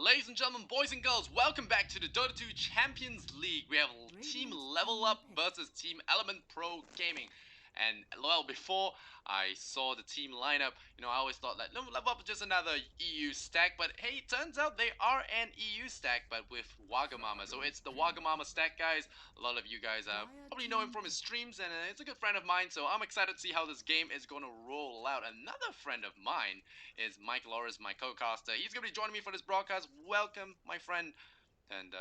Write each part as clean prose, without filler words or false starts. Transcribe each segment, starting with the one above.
Ladies and gentlemen, boys and girls, welcome back to the Dota 2 Champions League. We have Team Level Up versus Team Element Pro Gaming. And well, before I saw the team lineup, I always thought like, no, Level Up is just another EU stack. But hey, it turns out they are an EU stack, but with Wagamama. So it's the Wagamama stack, guys. A lot of you guys probably know him from his streams, and it's a good friend of mine. So I'm excited to see how this game is going to roll out. Another friend of mine is Mike Loris, my co-caster. He's going to be joining me for this broadcast. Welcome, my friend. And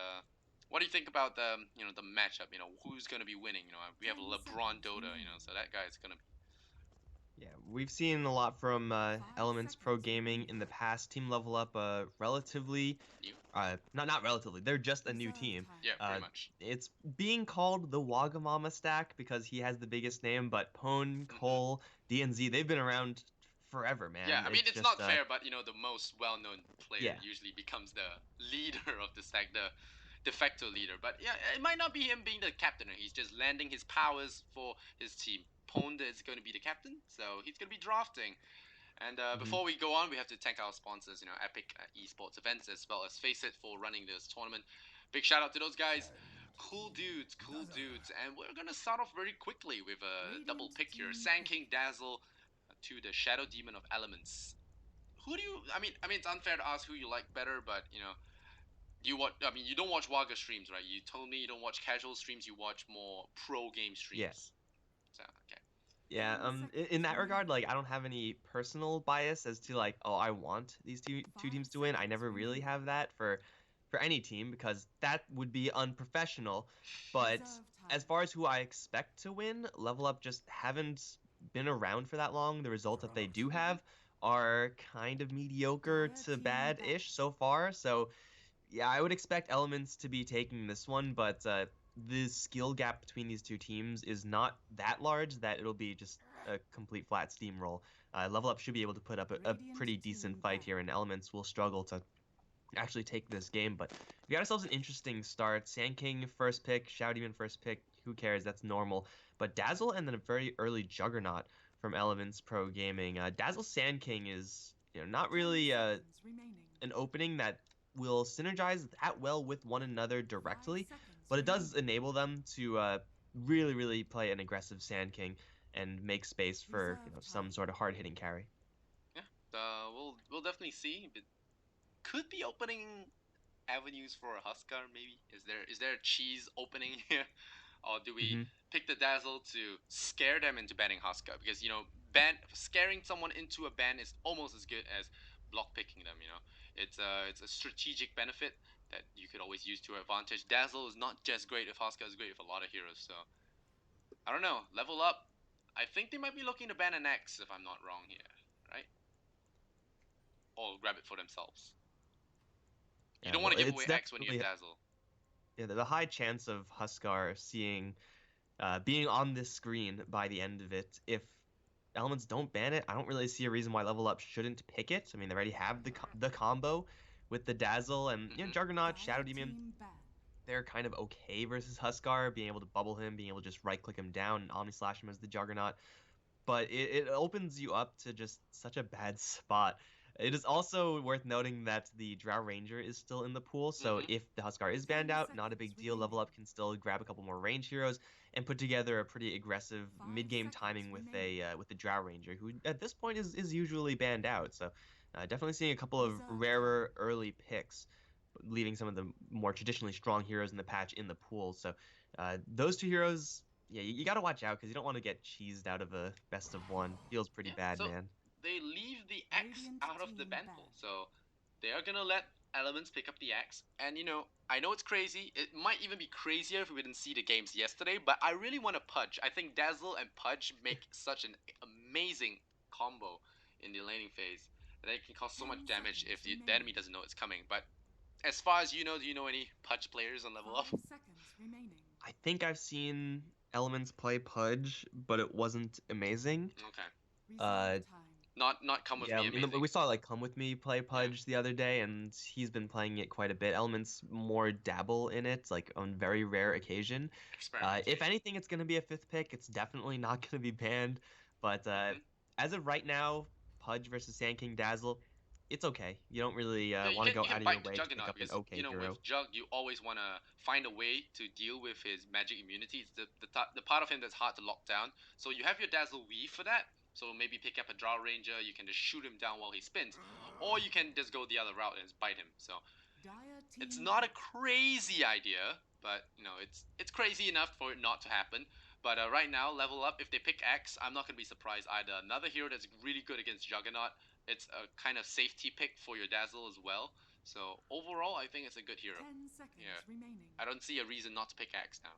what do you think about the the matchup? Who's going to be winning? We have LeBron Dota. So that guy's going to be. Yeah, we've seen a lot from Elements Pro Gaming in the past. Team Level Up, relatively, New. not relatively, they're just a new team. Yeah, pretty much. It's being called the Wagamama stack because he has the biggest name, but Pwn, Cole, DNZ, they've been around forever, man. Yeah, I mean, it's just, not fair, but the most well-known player Yeah. usually becomes the leader of the stack, the de facto leader. But yeah, it might not be him being the captain. He's just landing his powers for his team. Ponda is going to be the captain, so he's going to be drafting. And before we go on, we have to thank our sponsors, Epic Esports Events, as well as Face It for running this tournament. Big shout out to those guys. Cool dudes. And we're going to start off very quickly with a double pick here. Sand King Dazzle to the Shadow Demon of Elements. Who do you... I mean, it's unfair to ask who you like better, but, you don't watch Waga streams, right? You told me you don't watch casual streams, you watch more pro game streams. Yes. So, okay. Yeah, in that regard, like, I don't have any personal bias as to, like, oh, I want these two teams to win. I never really have that for any team because that would be unprofessional. But as far as who I expect to win, Level Up just haven't been around for that long. The results that they do have are kind of mediocre to bad-ish so far. So, yeah, I would expect Elements to be taking this one, but the skill gap between these two teams is not that large that it'll be just a complete flat steamroll. Level Up should be able to put up a pretty decent fight here, and Elements will struggle to actually take this game. But we got ourselves an interesting start. Sand King first pick, Shadow Demon first pick. Who cares? That's normal. But Dazzle and then a very early Juggernaut from Elements Pro Gaming. Dazzle Sand King is not really an opening that will synergize that well with one another directly, but it does enable them to really, really play an aggressive Sand King and make space for some sort of hard-hitting carry. Yeah, we'll definitely see. It could be opening avenues for a Huskar, maybe. Is there a cheese opening here, or do we pick the Dazzle to scare them into banning Huskar? Because scaring someone into a ban is almost as good as block picking them. It's a strategic benefit that you could always use to your advantage. Dazzle is not just great if Huskar, is great with a lot of heroes. So I don't know. Level Up. I think they might be looking to ban an X if I'm not wrong here, right? Or grab it for themselves. You don't want to give away X when you have Dazzle. Yeah, the high chance of Huskar being on this screen by the end of it. If Elements don't ban it, I don't really see a reason why Level Up shouldn't pick it. I mean, they already have the combo with the Dazzle and Juggernaut, Shadow Demon. They're kind of okay versus Huskar, being able to bubble him, being able to just right-click him down and Omni-Slash him as the Juggernaut. But it opens you up to just such a bad spot. It is also worth noting that the Drow Ranger is still in the pool, so if the Huskar is banned out, not a big deal. Level Up can still grab a couple more range heroes and put together a pretty aggressive mid-game timing with the Drow Ranger, who at this point is usually banned out. So definitely seeing a couple of rarer early picks, leaving some of the more traditionally strong heroes in the patch in the pool. So those two heroes, yeah, you got to watch out because you don't want to get cheesed out of a best of one. Feels pretty bad, man. They leave the X out of the ban pool, so they are gonna let Elements pick up the X. And I know it's crazy. It might even be crazier if we didn't see the games yesterday, but I really want to Pudge. I think Dazzle and Pudge make such an amazing combo in the laning phase. They can cause so much damage if the enemy doesn't know it's coming. But as far as do you know any Pudge players on Level Up? I think I've seen Elements play Pudge, but it wasn't amazing. Okay. Not Come With Me amazing. We saw like Come With Me play Pudge the other day, and he's been playing it quite a bit. Elements more dabble in it, like on very rare occasion. If anything, it's going to be a fifth pick. It's definitely not going to be banned. But as of right now, Pudge versus Sand King Dazzle, it's okay. You don't really Yeah, want to go you can out of your bite the way to pick Juggernaut up an because okay hero. with Jug you always want to find a way to deal with his magic immunity. It's the part of him that's hard to lock down. So you have your Dazzle Weave for that. So maybe pick up a Drow Ranger. You can just shoot him down while he spins, or you can just go the other route and just bite him. So it's not a crazy idea, but it's crazy enough for it not to happen. But right now, level up. If they pick X, I'm not gonna be surprised either. Another hero that's really good against Juggernaut. It's a kind of safety pick for your Dazzle as well. So overall, I think it's a good hero. 10 seconds Yeah, remaining. I don't see a reason not to pick X now.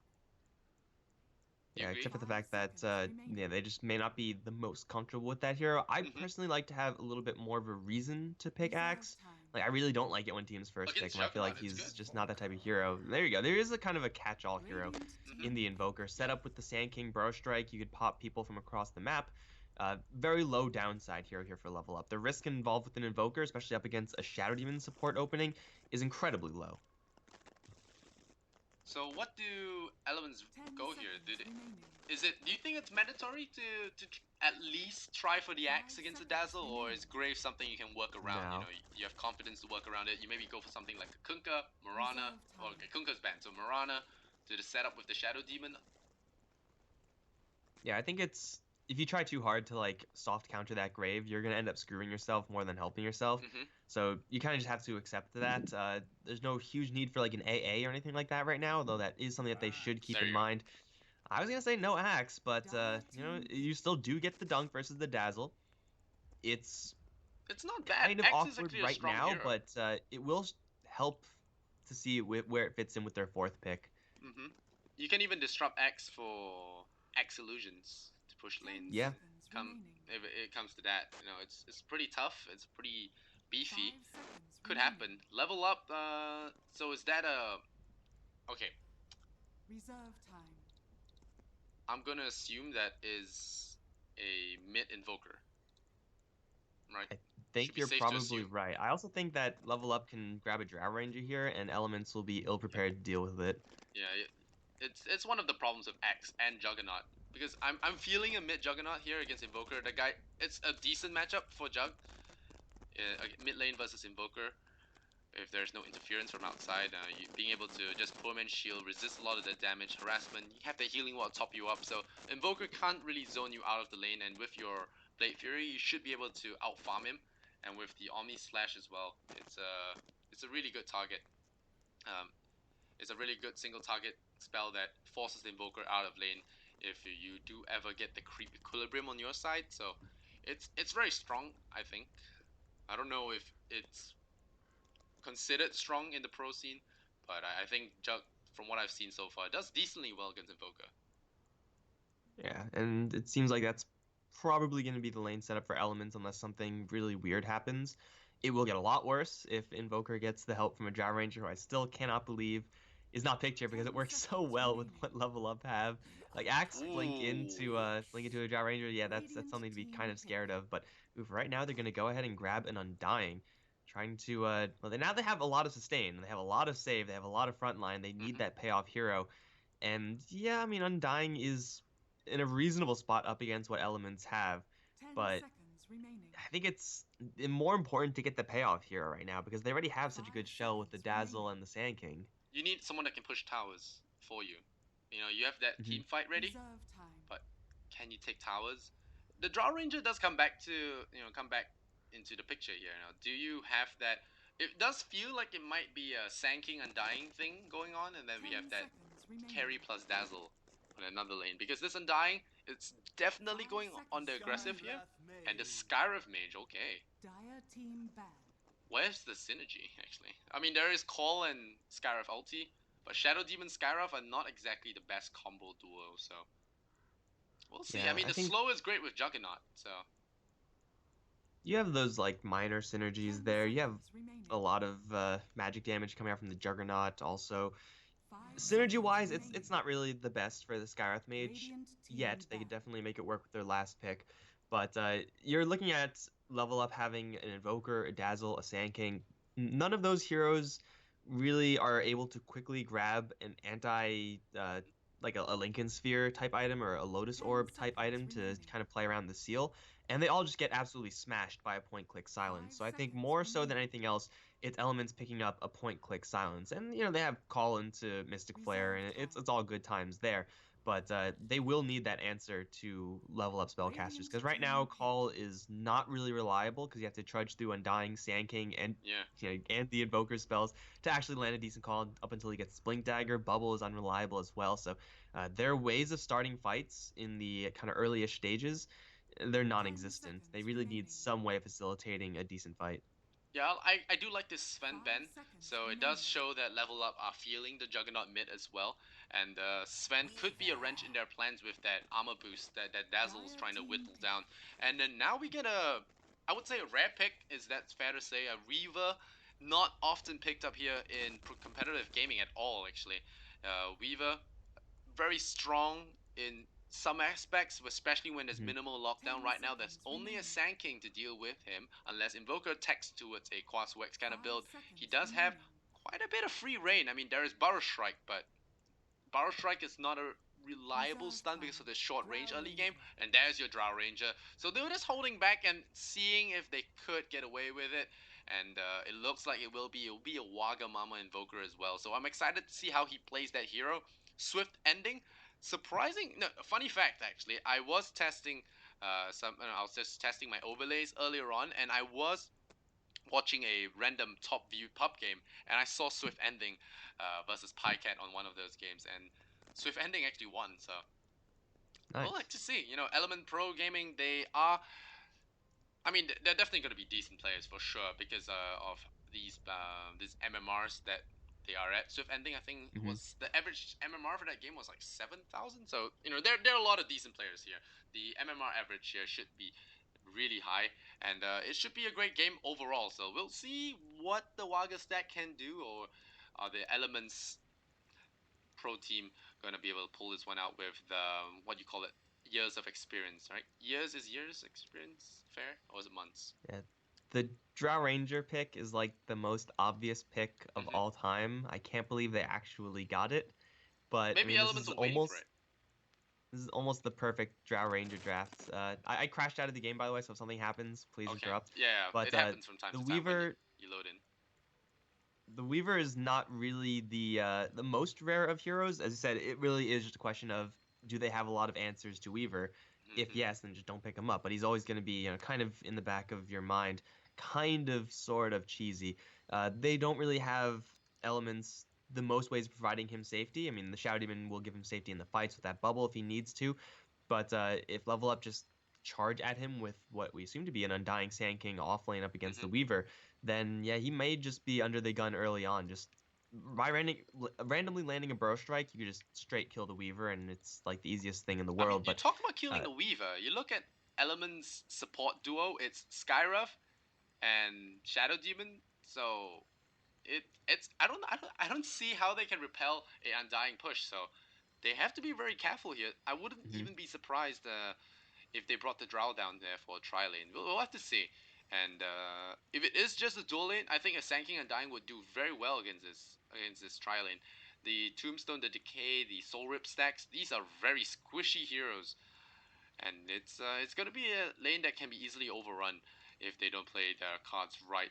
You Yeah, agree? except for the 5 fact that seconds remaining. yeah, they just may not be the most comfortable with that hero. I Mhm. personally like to have a little bit more of a reason to pick Reserve Axe. time. Like I really don't like it when teams first pick Against him. I feel like Juggernaut, it's he's good. just not that type of hero. There you go. There is a kind of a catch-all hero Radiant Mhm. in the Invoker. Set up with the Sand King Burrow Strike, you could pop people from across the map. Very low downside hero here for level up. The risk involved with an Invoker, especially up against a Shadow Demon support opening, is incredibly low. So what do elements 10 go here? seconds remaining. Do you think it's mandatory to at least try for the axe 5 against the seconds dazzle, or remaining. is grave something you can work around? No. You have confidence to work around it. You maybe go for something like a Kunkka, Marana, Reserve or time. okay, Kunkka's banned, so Marana to the setup with the Shadow Demon. Yeah, I think it's if you try too hard to like soft counter that grave, you're gonna end up screwing yourself more than helping yourself. Mm-hmm. So you kind of just have to accept that. There's no huge need for like an AA or anything like that right now, though that is something that they should keep There in you go. mind. I was gonna say no axe, but Team you still do get the dunk versus the dazzle. It's It's not bad. kind of Axe is awkward actually a right strong now, hero. but it will help to see where it fits in with their fourth pick. Mm-hmm. You can even disrupt Axe for Axe illusions to push 10 lanes. Yeah. seconds Come remaining. if it comes to that, it's pretty tough. It's pretty 5 beefy. seconds Could remaining. happen. Level up. So is that a? Okay, Reserve time. I'm gonna assume that is a mid invoker, right? I Should think be you're safe to probably assume. right. I also think that level up can grab a Drow Ranger here, and Elements will be ill prepared to deal with it. Yeah, it's one of the problems of X and Juggernaut because I'm feeling a mid Juggernaut here against Invoker. The guy, it's a decent matchup for Jug. Mid lane versus Invoker. If there's no interference from outside, being able to just Poorman shield, resist a lot of the damage, harassment, you have the healing wall top you up, so Invoker can't really zone you out of the lane, and with your Blade Fury, you should be able to out-farm him, and with the Omni Slash as well, it's a really good target. It's a really good single target spell that forces the Invoker out of lane if you do ever get the creep equilibrium on your side, so it's very strong, I think. I don't know if it's considered strong in the pro scene, but I think Jug, from what I've seen so far, does decently well against Invoker. Yeah, and it seems like that's probably going to be the lane setup for Elements unless something really weird happens. It will get a lot worse if Invoker gets the help from a Drow Ranger, who I still cannot believe is not picked here because it 10 works so seconds well with remaining. what level up have. Like Axe Ooh. blink into a Drow Ranger, yeah, that's Radiant something to be team kind of pick. scared of. But oof, right now they're going to go ahead and grab an Undying, trying to well now they have a lot of sustain, they have a lot of save, they have a lot of frontline. They need Mm-hmm. that payoff hero, and yeah, I mean Undying is in a reasonable spot up against what Elements have, 10 but seconds remaining. I think it's more important to get the payoff hero right now because they already have such a 5 good shell with the seconds Dazzle remaining. and the Sand King. You need someone that can push towers for you. You have that Mhm. team fight ready, Reserve time. but can you take towers? The Draw Ranger does come back to come back into the picture here. Do you have that? It does feel like it might be a Sand King Undying thing going on, and then we 10 have that seconds remaining. carry plus dazzle on another lane because this Undying, it's definitely 5 going on the seconds aggressive here. remaining. And the Skyreth Mage, okay. Dire team ban. Where's the synergy, actually? I mean, there is Call and Skyreth ulti, but Shadow Demon Skyreth are not exactly the best combo duo, so we'll see. I Yeah, mean, I the think slow is great with Juggernaut, so you have those like minor synergies 10 there. You have seconds remaining. a lot of magic damage coming out from the Juggernaut. Also, 5 synergy seconds wise, remaining. it's not really the best for the Skyreth Mage Radiant team yet. They could ban. definitely make it work with their last pick, but you're looking at level up having an Invoker, a Dazzle, a Sand King. None of those heroes really are able to quickly grab an anti like a Lincoln Sphere type item or a Lotus 10 Orb type seconds item to remaining. kind of play around the seal, and they all just get absolutely smashed by a point-click silence. 5 So I think seconds more so than remaining. anything else, it's Elements picking up a point-click silence, and they have call into Mystic Flare, Reserve and time. it's all good times there. But they will need that answer to level up spellcasters Radiant because right now team pick. call is not really reliable because you have to trudge through Undying, Sand King, and Yeah. and the Invoker spells to actually land a decent call up until he gets Blink Dagger. Bubble is unreliable as well. So their ways of starting fights in the kind of early-ish stages, they're 10 non-existent. They seconds really need remaining. some way of facilitating a decent fight. Yeah, I do like this Sven 5 Ben, seconds so it does remaining. show that Level Up are feeling the Juggernaut mid as well, and Sven could be a wrench in their plans with that armor boost that Dazzle is Dire trying to team whittle pick. down. And then now we get a, I would say a rare pick, is that fair to say, a Reaver, not often picked up here in competitive gaming at all actually. Weaver, very strong in some aspects, especially when there's Mhm. minimal lockdown 10 right now. There's seconds only a remaining. Sand King to deal with him, unless Invoker attacks towards a Quas Wex kind of 5 build. He seconds does have remaining. quite a bit of free reign. I mean, there is Burrow Strike, but Burrow Strike is not a reliable Reserve stun time. because of the short Drow range early game, Ranger. and there's your Drow Ranger. So they're just holding back and seeing if they could get away with it, and it looks like it will be a Wagamama Invoker as well. So I'm excited to see how he plays that hero. Swift ending, surprising. No, funny fact actually, I was just testing my overlays earlier on, and I was watching a random top view pub game, and I saw Swift ending versus PyCat on one of those games, and Swift ending actually won. So we'll like Nice. to see. Element Pro Gaming, they are. I mean, they're definitely going to be decent players for sure because of these MMRs that they are at. Swift ending, I think Hmm. was the average MMR for that game was like 7,000. So there are a lot of decent players here. The MMR average here should be really high, and it should be a great game overall. So we'll see what the Waga stack can do, or are the Elements Pro team going to be able to pull this one out with the what do you call it, years of experience, right? Years experience fair, or is it months? Yeah. The Drow Ranger pick is like the most obvious pick of Hmm. all time. I can't believe they actually got it. But I Maybe mean, Elements will wait for it. this is almost the perfect Drow Ranger draft. I crashed out of the game, by the way, so if something happens, please Okay, interrupt. yeah, But it happens from time the to time when Weaver, you load in. the Weaver is not really the most rare of heroes. As you said, it really is just a question of do they have a lot of answers to Weaver? If Hmm. yes, then just don't pick him up. But he's always going to be kind of in the back of your mind, kind of sort of cheesy. They don't really have elements the most ways of providing him safety. I mean, the Shadow Demon will give him safety in the fights with that bubble if he needs to, but if level up just charge at him with what we assume to be an Undying Sand King off lane up against the Hmm. Weaver, then yeah, he may just be under the gun early on. Just by randomly landing a Burrow Strike, you could just straight kill the Weaver, and it's like the easiest thing in the I mean, world. you But talk about killing uh, a Weaver. You look at Elements support duo. It's Skyruff and Shadow Demon. So it's I don't see how they can repel a Undying push. So they have to be very careful here. I wouldn't mhm. even be surprised if they brought the Drow down there for a tri lane. We'll have to see. And if it is just a dual lane, I think a Sanking Undying would do very well against this tri lane. The Tombstone, the Decay, the Soul Rip stacks, these are very squishy heroes, and it's gonna be a lane that can be easily overrun if they don't play their cards right.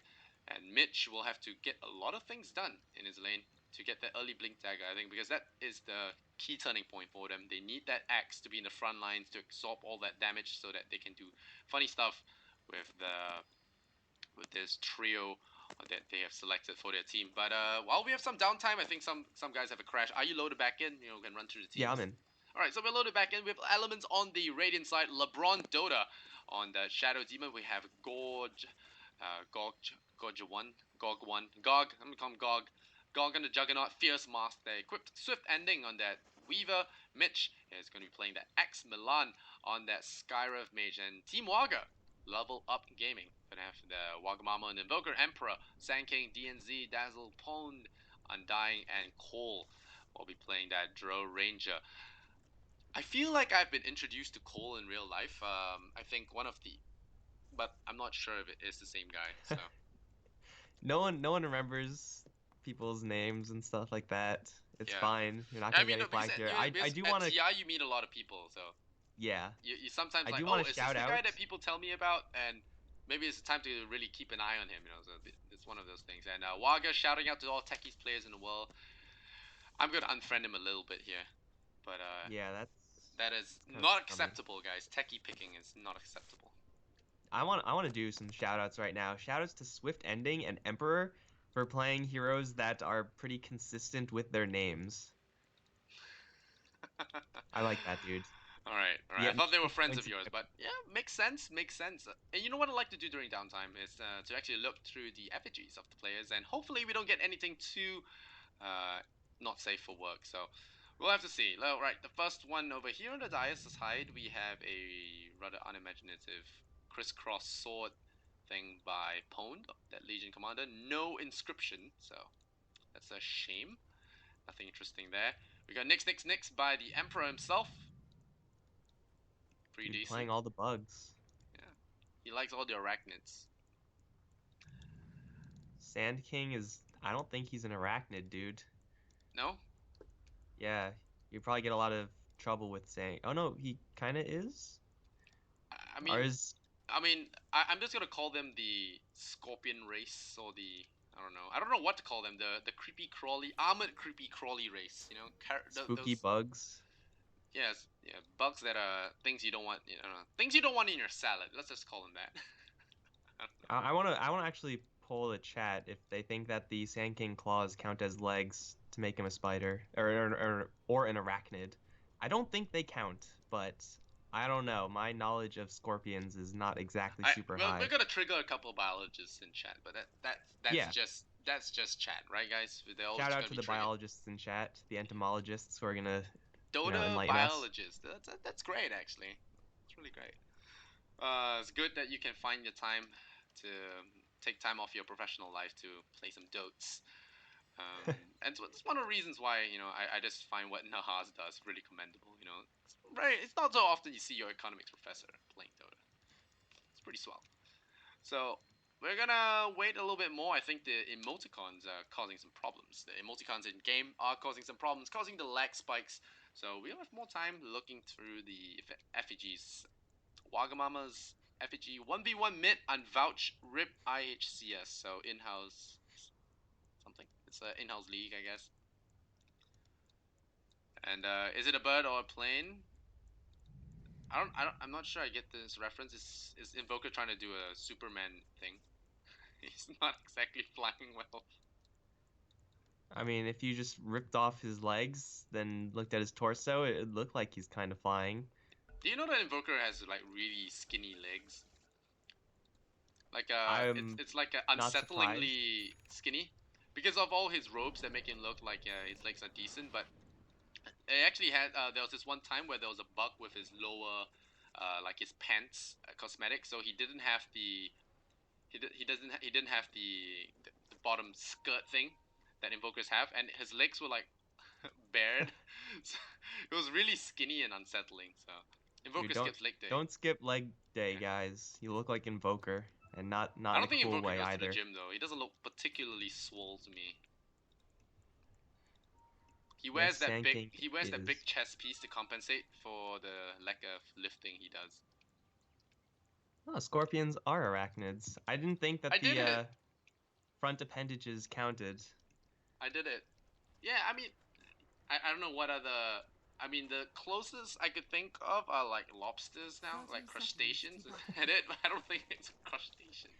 And Mitch will have to get a lot of things done in his lane to get that early blink dagger, I think, because that is the key turning point for them. They need that axe to be in the front lines to absorb all that damage so that they can do funny stuff with this trio that they have selected for their team. But while we have some downtime, I think some guys have a crash. Are you loaded back in? Can run through the Yeah, I'm teams. in. All right, so we're loaded back in with elements on the Radiant side. LeBron Dota on the Shadow Demon. We have Gorge, Gog. Let me call him Gog. Gog and the Juggernaut, Fierce Mask. They equipped Swift Ending on that Weaver. Mitch is going to be playing that X Milan on that Skyrev Mage, and Team Waga Level Up Gaming. Gonna have the Wagamama and Invoker Emperor, Sand King, DNZ, Dazzle, Pond, Undying, and Cole. Will be playing that Drow Ranger. I feel like I've been introduced to Cole in real life. I think one of the, but I'm not sure if it is the same guy. So No one remembers people's names and stuff like that. It's Yeah. fine. You're not I gonna mean, get no, any flack here. I do at want to. TI you meet a lot of people, so Yeah, you sometimes I like, do oh, want to is this shout the guy out. that people tell me about? And maybe it's time to really keep an eye on him, you know. So it's one of those things. And Waga shouting out to all techies players in the world. I'm gonna unfriend him a little bit here, but Yeah, that is that's kind of not scummy. acceptable, guys. Techie picking is not acceptable. I want to do some shout outs right now. Shout outs to Swift Ending and Emperor for playing heroes that are pretty consistent with their names. I like that, dude. All right, all right. I Yeah, thought they were friends of points in yours, every- but yeah, makes sense, makes sense. And you know what I like to do during downtime is to actually look through the effigies of the players, and hopefully we don't get anything too not safe for work. So we'll have to see. All right, the first one over here on the dais side, we have a rather unimaginative crisscross sword thing by Pwned, that Legion commander. No inscription, so that's a shame. Nothing interesting there. We got Nix by the Emperor himself. Pretty Dude, decent. playing all the bugs. Yeah. He likes all the arachnids. Sand King is. I don't think he's an arachnid, dude. No? Yeah, you probably get a lot of trouble with saying. Oh no, he kind of is. I mean, Or is I'm just gonna call them the Scorpion race or the I don't know. I don't know what to call them. The creepy crawly armored creepy crawly race. You know, spooky those bugs? yes, yeah, bugs that are things you don't want. You know, things you don't want in your salad. Let's just call them that. I wanna actually poll the chat if they think that the Sand King claws count as legs to make him a spider or an arachnid. I don't think they count, but I don't know. My knowledge of scorpions is not exactly super We're high. gonna trigger a couple of biologists in chat, but Yeah, that's just chat, right, guys? They're all shout just out gonna to be the triggered. biologists in chat, the entomologists who are gonna, Dota enlighten us. biologist. That's great, actually. It's really great. It's good that you can find the time to take time off your professional life to play some dotes. And so it's one of the reasons why I just find what Nahas does really commendable. It's not so often you see your economics professor playing Dota. It's pretty swell. So we're gonna wait a little bit more. I think the emoticons are causing some problems. The emoticons in game are causing some problems, causing the lag spikes. So we'll have more time looking through the effigies. Wagamama's effigy 1v1 mid unvouched RIP IHCS. So in-house something. It's an in-house league, I guess. And is it a bird or a plane? I'm not sure I get this reference. Is Invoker trying to do a Superman thing? He's not exactly flying well. I mean, if you just ripped off his legs, then looked at his torso, it looked like he's kind of flying. Do you know that Invoker has like really skinny legs? Like I'm it's like not surprised. unsettlingly skinny because of all his robes that make him look like his legs are decent. But it actually had there was this one time where there was a bug with his lower like his pants cosmetic, so he didn't have the he didn't have the bottom skirt thing that invokers have, and his legs were like bared. So it was really skinny and unsettling. So Dude, invoker skips leg day. don't skip leg day, Yeah. guys. You look like Invoker, and not I in a don't think cool invoker way goes to the either. gym though. He doesn't look particularly swole to me. He Yes, wears that Sand big King he wears that is. big chest piece to compensate for the lack of lifting he does. Oh, scorpions are arachnids. I didn't think I that did the it. front appendages counted. I did it. Yeah, I mean, I don't know what other. I mean, the closest I could think of are like lobsters now, 30 like seconds crustaceans. to Is go. that it? I don't think it's a crustacean.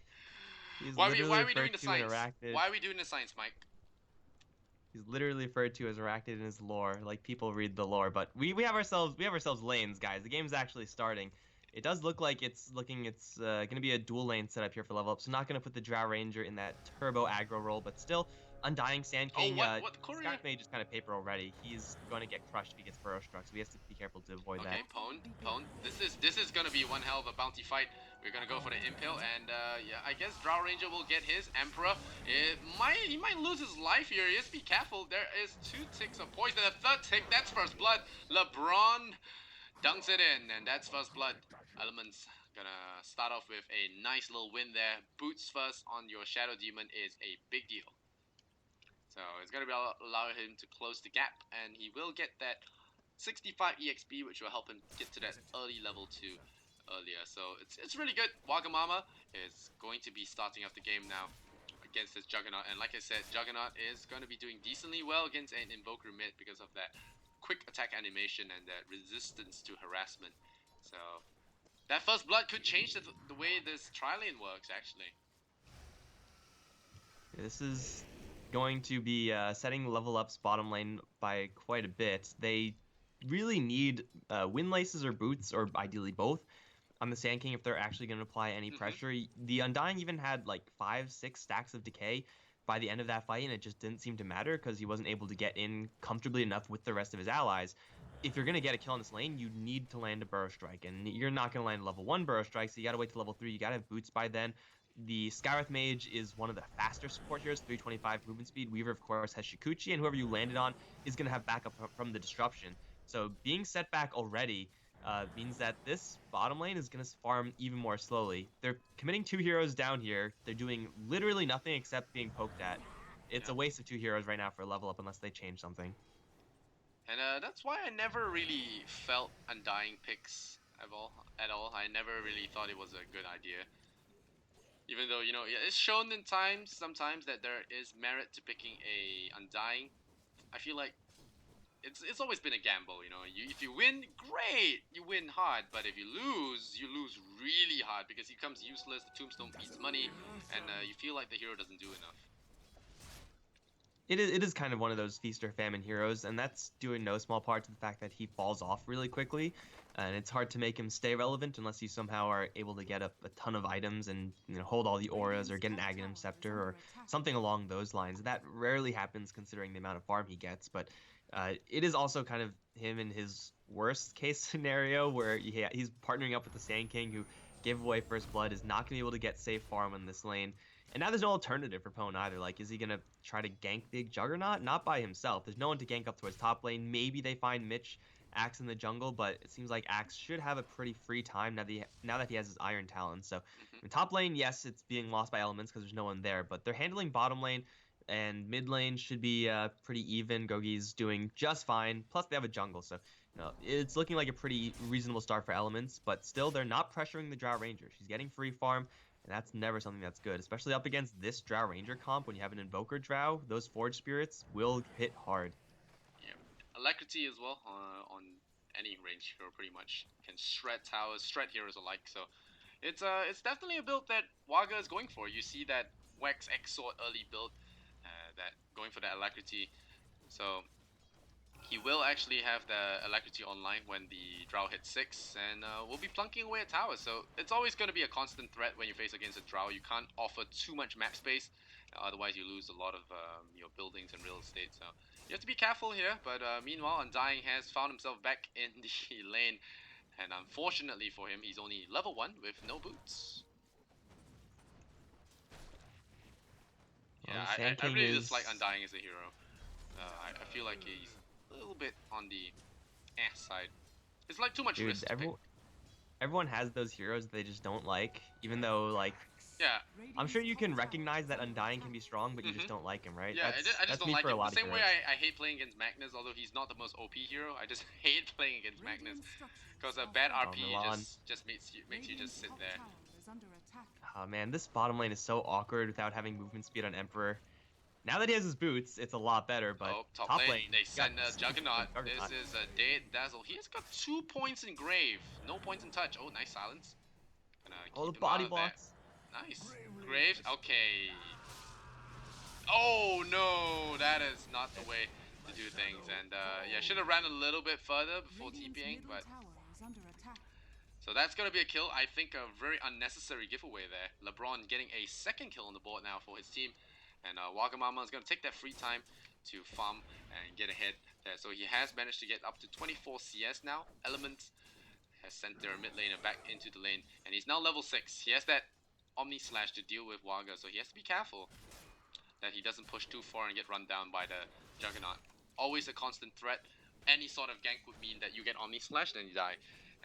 He's Why literally are we doing referred the to an science? arachnid. Why are we doing the science, Mike? He's literally referred to as arachnid in his lore. Like people read the lore, but we have ourselves lanes, guys. The game's actually starting. It does look like it's gonna be a dual lane setup here for level up. So not gonna put the Drow Ranger in that turbo aggro role, but still Undying Sand Oh, King. what courier? Scout Mage is kind of paper already. He's going to get crushed if he gets burrow struck, so he has to be careful to avoid Okay, that. Pwn. This is gonna be one hell of a bounty fight. We're gonna go for the impale, and yeah, I guess Drow Ranger will get his Emperor. He might lose his life here. Just be careful. There is 2 ticks of poison. A third tick. That's first blood. LeBron dunks it in, and that's first blood. Elements gonna start off with a nice little win there. Boots first on your Shadow Demon is a big deal. So it's going to allow him to close the gap, and he will get that 65 EXP, which will help him get to that early level 2 earlier. So it's really good. Wagamama is going to be starting up the game now against this Juggernaut, and like I said, Juggernaut is going to be doing decently well against an Invoker mid because of that quick attack animation and that resistance to harassment. So that first blood could change the way this tri-lane works, actually. This is going to be setting Level Up's bottom lane by quite a bit. They really need wind laces or boots, or ideally both, on the Sand King if they're actually going to apply any pressure. The Undying even had like 5-6 stacks of decay by the end of that fight, and it just didn't seem to matter because he wasn't able to get in comfortably enough with the rest of his allies. If you're going to get a kill on this lane, you need to land a Burrow Strike, and you're not going to land a level 1 Burrow Strike, so you got to wait till level 3. You got to have boots by then. The Skywrath Mage is one of the faster support heroes, 325 movement speed. Weaver, of course, has Shikuchi, and whoever you landed on is going to have backup from the disruption. So being set back already means that this bottom lane is going to farm even more slowly. They're committing 2 heroes down here. They're doing literally nothing except being poked at. It's a waste of 2 heroes right now for a level up unless they change something. And that's why I never really felt Undying picks at all. I never really thought it was a good idea. Even though, you know, it's shown in sometimes that there is merit to picking a Undying. I feel like it's always been a gamble, you know. If you win, great, you win hard. But if you lose really hard because he becomes useless. The Tombstone eats money, and you feel like the hero doesn't do enough. It is kind of one of those feast or famine heroes, and that's due in no small part to the fact that he falls off really quickly, and it's hard to make him stay relevant unless you somehow are able to get up a ton of items and, you know, hold all the auras or get an Aghanim Scepter or something along those lines. That rarely happens considering the amount of farm he gets, but it is also kind of him in his worst case scenario where he's partnering up with the Sand King, who gave away first blood, is not going to be able to get safe farm in this lane. And now there's no alternative for Pwn either. Like, is he going to try to gank the Juggernaut? Not by himself. There's no one to gank up towards top lane. Maybe they find Mitch Axe in the jungle, but it seems like Axe should have a pretty free time now that he has his Iron Talon. So in top lane, yes, it's being lost by elements because there's no one there, but they're handling bottom lane, and mid lane should be pretty even. Gogi's doing just fine. Plus, they have a jungle, so you know, it's looking like a pretty reasonable start for elements, but still, they're not pressuring the Drow Ranger. She's getting free farm. And that's never something that's good, especially up against this Drow Ranger comp. When you have an Invoker Drow, those Forge Spirits will hit hard. Yeah, Alacrity as well on any range hero pretty much can shred towers, shred heroes alike. So it's definitely a build that Waga is going for. You see that Wax X Sword early build, that going for that Alacrity. So he will actually have the Alacrity online when the Drow hits 6, and will be plunking away at towers. So it's always going to be a constant threat when you face against a Drow. You can't offer too much map space, otherwise you lose a lot of your buildings and real estate. So you have to be careful here. But meanwhile, Undying has found himself back in the lane, and unfortunately for him, he's only level 1 with no boots. Yeah, I really dislike Undying as a hero. I feel like he's a little bit on the side. It's like too much risk. Everyone has those heroes they just don't like, even though, like, yeah, I'm sure you can recognize that Undying can be strong, but you just don't like him, right? Yeah, I just don't like him. The same way I hate playing against Magnus, although he's not the most OP hero. I just hate playing against Magnus because a bad RP just makes you just sit there. Oh man, this bottom lane is so awkward without having movement speed on Emperor. Now that he has his boots, it's a lot better, but top lane, they send a Juggernaut. This is a dead Dazzle. He has got 2 points in Grave, no points in Touch. Oh, nice silence. Oh, the body blocks. Nice. Graves, okay. Oh no, that is not the way to do things. And yeah, should have ran a little bit further before TPing, but... So that's going to be a kill. I think a very unnecessary giveaway there. LeBron getting a 2nd kill on the board now for his team. And Wagamama is going to take that free time to farm and get ahead there. So he has managed to get up to 24 CS now. Elements has sent their mid laner back into the lane. And he's now level 6. He has that Omni Slash to deal with Waga. So he has to be careful that he doesn't push too far and get run down by the Juggernaut. Always a constant threat. Any sort of gank would mean that you get Omni Slash, then you die.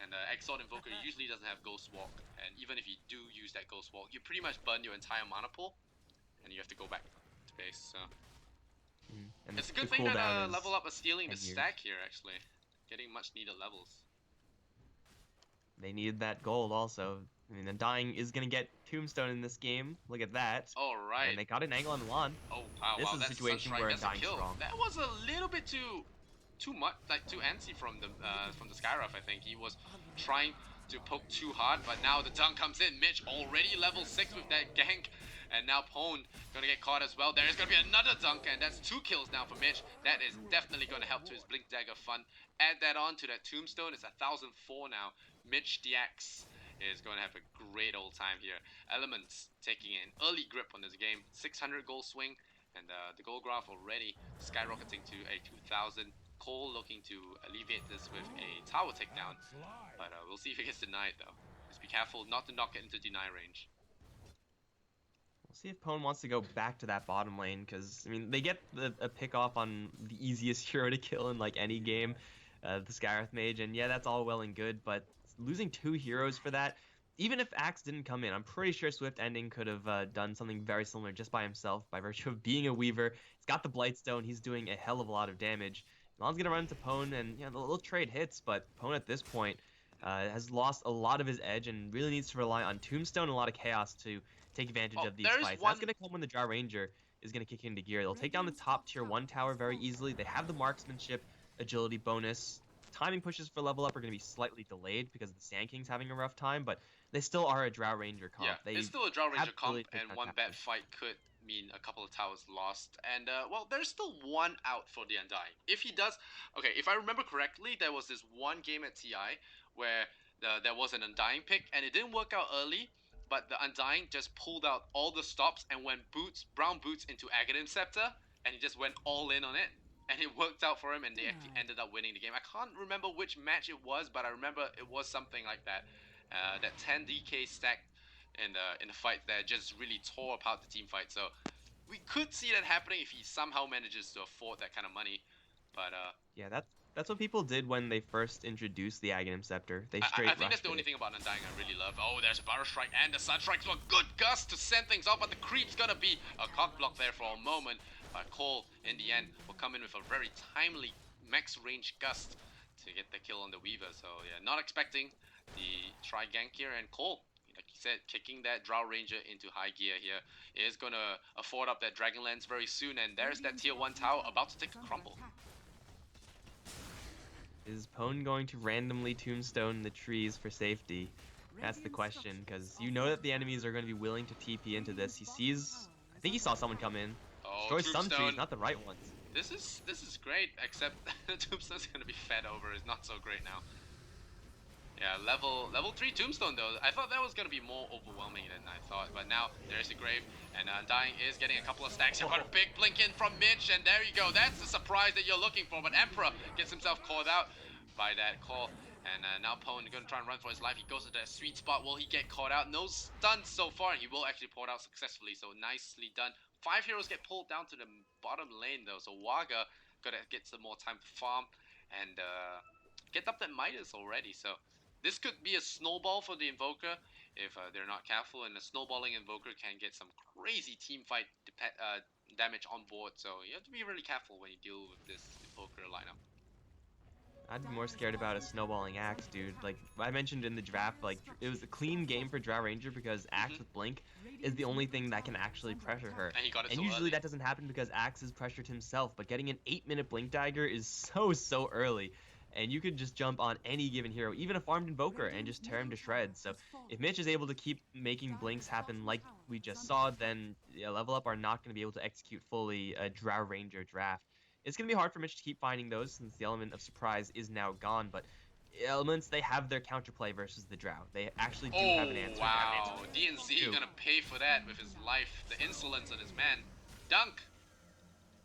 And X-Sword Invoker usually doesn't have Ghost Walk. And even if you do use that Ghost Walk, you pretty much burn your entire mana pool. And you have to go back to base, so... And It's a good the thing that cooldown is Level Up is stealing the 10 years. stack here, actually. Getting much needed levels. They needed that gold also. I mean, Undying is going to get Tombstone in this game. Look at that. Alright. And they got an angle on Juan. Oh, wow, This wow, is a that's situation Sunstrike. where That's a Undying's kill. strong. That was a little bit too much, like too antsy from the Skyruff, I think. He was trying to poke too hard, but now the dunk comes in. Mitch already level 6 with that gank, and now Pone gonna get caught as well. There is gonna be another dunk, and that's 2 kills now for Mitch. That is definitely gonna help to his Blink Dagger fun. Add that on to that Tombstone. It's 1004 now. Mitch DX is going to have a great old time here. Elements taking an early grip on this game. 600 gold swing, and the gold graph already skyrocketing to a 2000. Cole looking to alleviate this with a tower takedown, but we'll see if it gets denied though. Just be careful not to knock it into deny range. We'll see if Pone wants to go back to that bottom lane, because, I mean, they get a pick off on the easiest hero to kill in, like, any game, the Skywrath Mage, and yeah, that's all well and good, but losing 2 heroes for that, even if Axe didn't come in, I'm pretty sure Swift Ending could have done something very similar just by himself, by virtue of being a Weaver. He's got the Blightstone, he's doing a hell of a lot of damage. Lon's gonna run into Pone, and yeah, the little trade hits, but Pone at this point has lost a lot of his edge and really needs to rely on Tombstone and a lot of Chaos to take advantage of these fights. That's gonna come when the Drow Ranger is gonna kick into gear. They'll take down the top tier 1 tower very easily. They have the marksmanship, agility bonus. Timing pushes for level up are gonna be slightly delayed because the Sand King's having a rough time, but they still are a Drow Ranger comp. Yeah, it's still a Drow Ranger comp, really and one bad fight could mean a couple of towers lost. And, well, there's still one out for the Undying. If he does... Okay, if I remember correctly, there was this one game at TI where there was an Undying pick, and it didn't work out early, but the Undying just pulled out all the stops and went brown boots into Aghanim Scepter, and he just went all in on it. And it worked out for him, and they actually ended up winning the game. I can't remember which match it was, but I remember it was something like that. That 10 DK stack in the fight that just really tore apart the team fight. So we could see that happening if he somehow manages to afford that kind of money. But yeah, that's what people did when they first introduced the Aghanim Scepter. They I think that's the only thing about Undying I really love. Oh, there's a Barrow Strike and the Sunstrike. So a good gust to send things off, but the creep's gonna be a cock block there for a moment. But Cole, in the end, will come in with a very timely max range gust to get the kill on the Weaver. So yeah, not expecting the try gank here, and Cole, like you said, kicking that Drow Ranger into high gear here is gonna afford up that Dragonlance very soon, and there's that tier 1 tower about to take a crumble. Is Pone going to randomly tombstone the trees for safety? That's the question, because you know that the enemies are going to be willing to TP into this. He sees, I think he saw someone come in. Oh, destroys some trees, not the right ones. This is great, except Tombstone's gonna be fed over. Is not so great now. Yeah, level 3 Tombstone though. I thought that was gonna be more overwhelming than I thought, but now there's the grave, and Undying is getting a couple of stacks. You've got a big blink in from Mitch, and there you go. That's the surprise that you're looking for. But Emperor gets himself called out by that call, and now Pone gonna try and run for his life. He goes to that sweet spot. Will he get caught out? No stunts so far, and he will actually pull it out successfully. So nicely done. 5 heroes get pulled down to the bottom lane though, so Waga gotta get some more time to farm and get up that Midas already. So this could be a snowball for the Invoker if they're not careful, and the snowballing Invoker can get some crazy team fight damage on board. So you have to be really careful when you deal with this Invoker lineup. I'd be more scared about a snowballing Axe, dude. Like I mentioned in the draft, like it was a clean game for Drow Ranger because Axe with Blink is the only thing that can actually pressure her. And he got it and so usually early. that doesn't happen because Axe is pressured himself, but getting an 8-minute Blink Dagger is so early. And you could just jump on any given hero, even a farmed Invoker, and just tear him to shreds. So if Mitch is able to keep making Blinks happen like we just saw, then Level Up are not going to be able to execute fully a Drow Ranger draft. It's going to be hard for Mitch to keep finding those since the element of surprise is now gone, but elements, they have their counterplay versus the Drow. They actually do have an answer. Wow, DNZ gonna pay for that with his life, the insolence of his man. Dunk!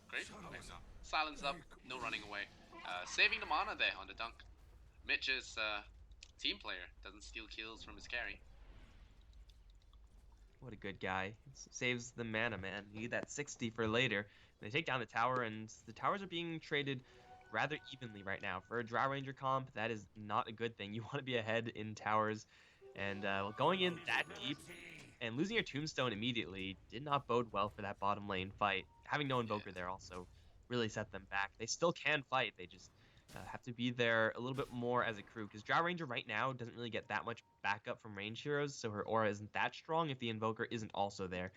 Great. Silence up, no running away. Saving the mana there on the dunk. Mitch is team player, doesn't steal kills from his carry. What a good guy. Saves the mana, man. You need that 60 for later. They take down the tower, and the towers are being traded rather evenly right now. For a Drow Ranger comp, that is not a good thing. You want to be ahead in towers, and going in that deep and losing your Tombstone immediately did not bode well for that bottom lane fight. Having no Invoker there also really set them back. They still can fight. They just have to be there a little bit more as a crew. Because Drow Ranger right now doesn't really get that much backup from range heroes, so her aura isn't that strong if the Invoker isn't also there.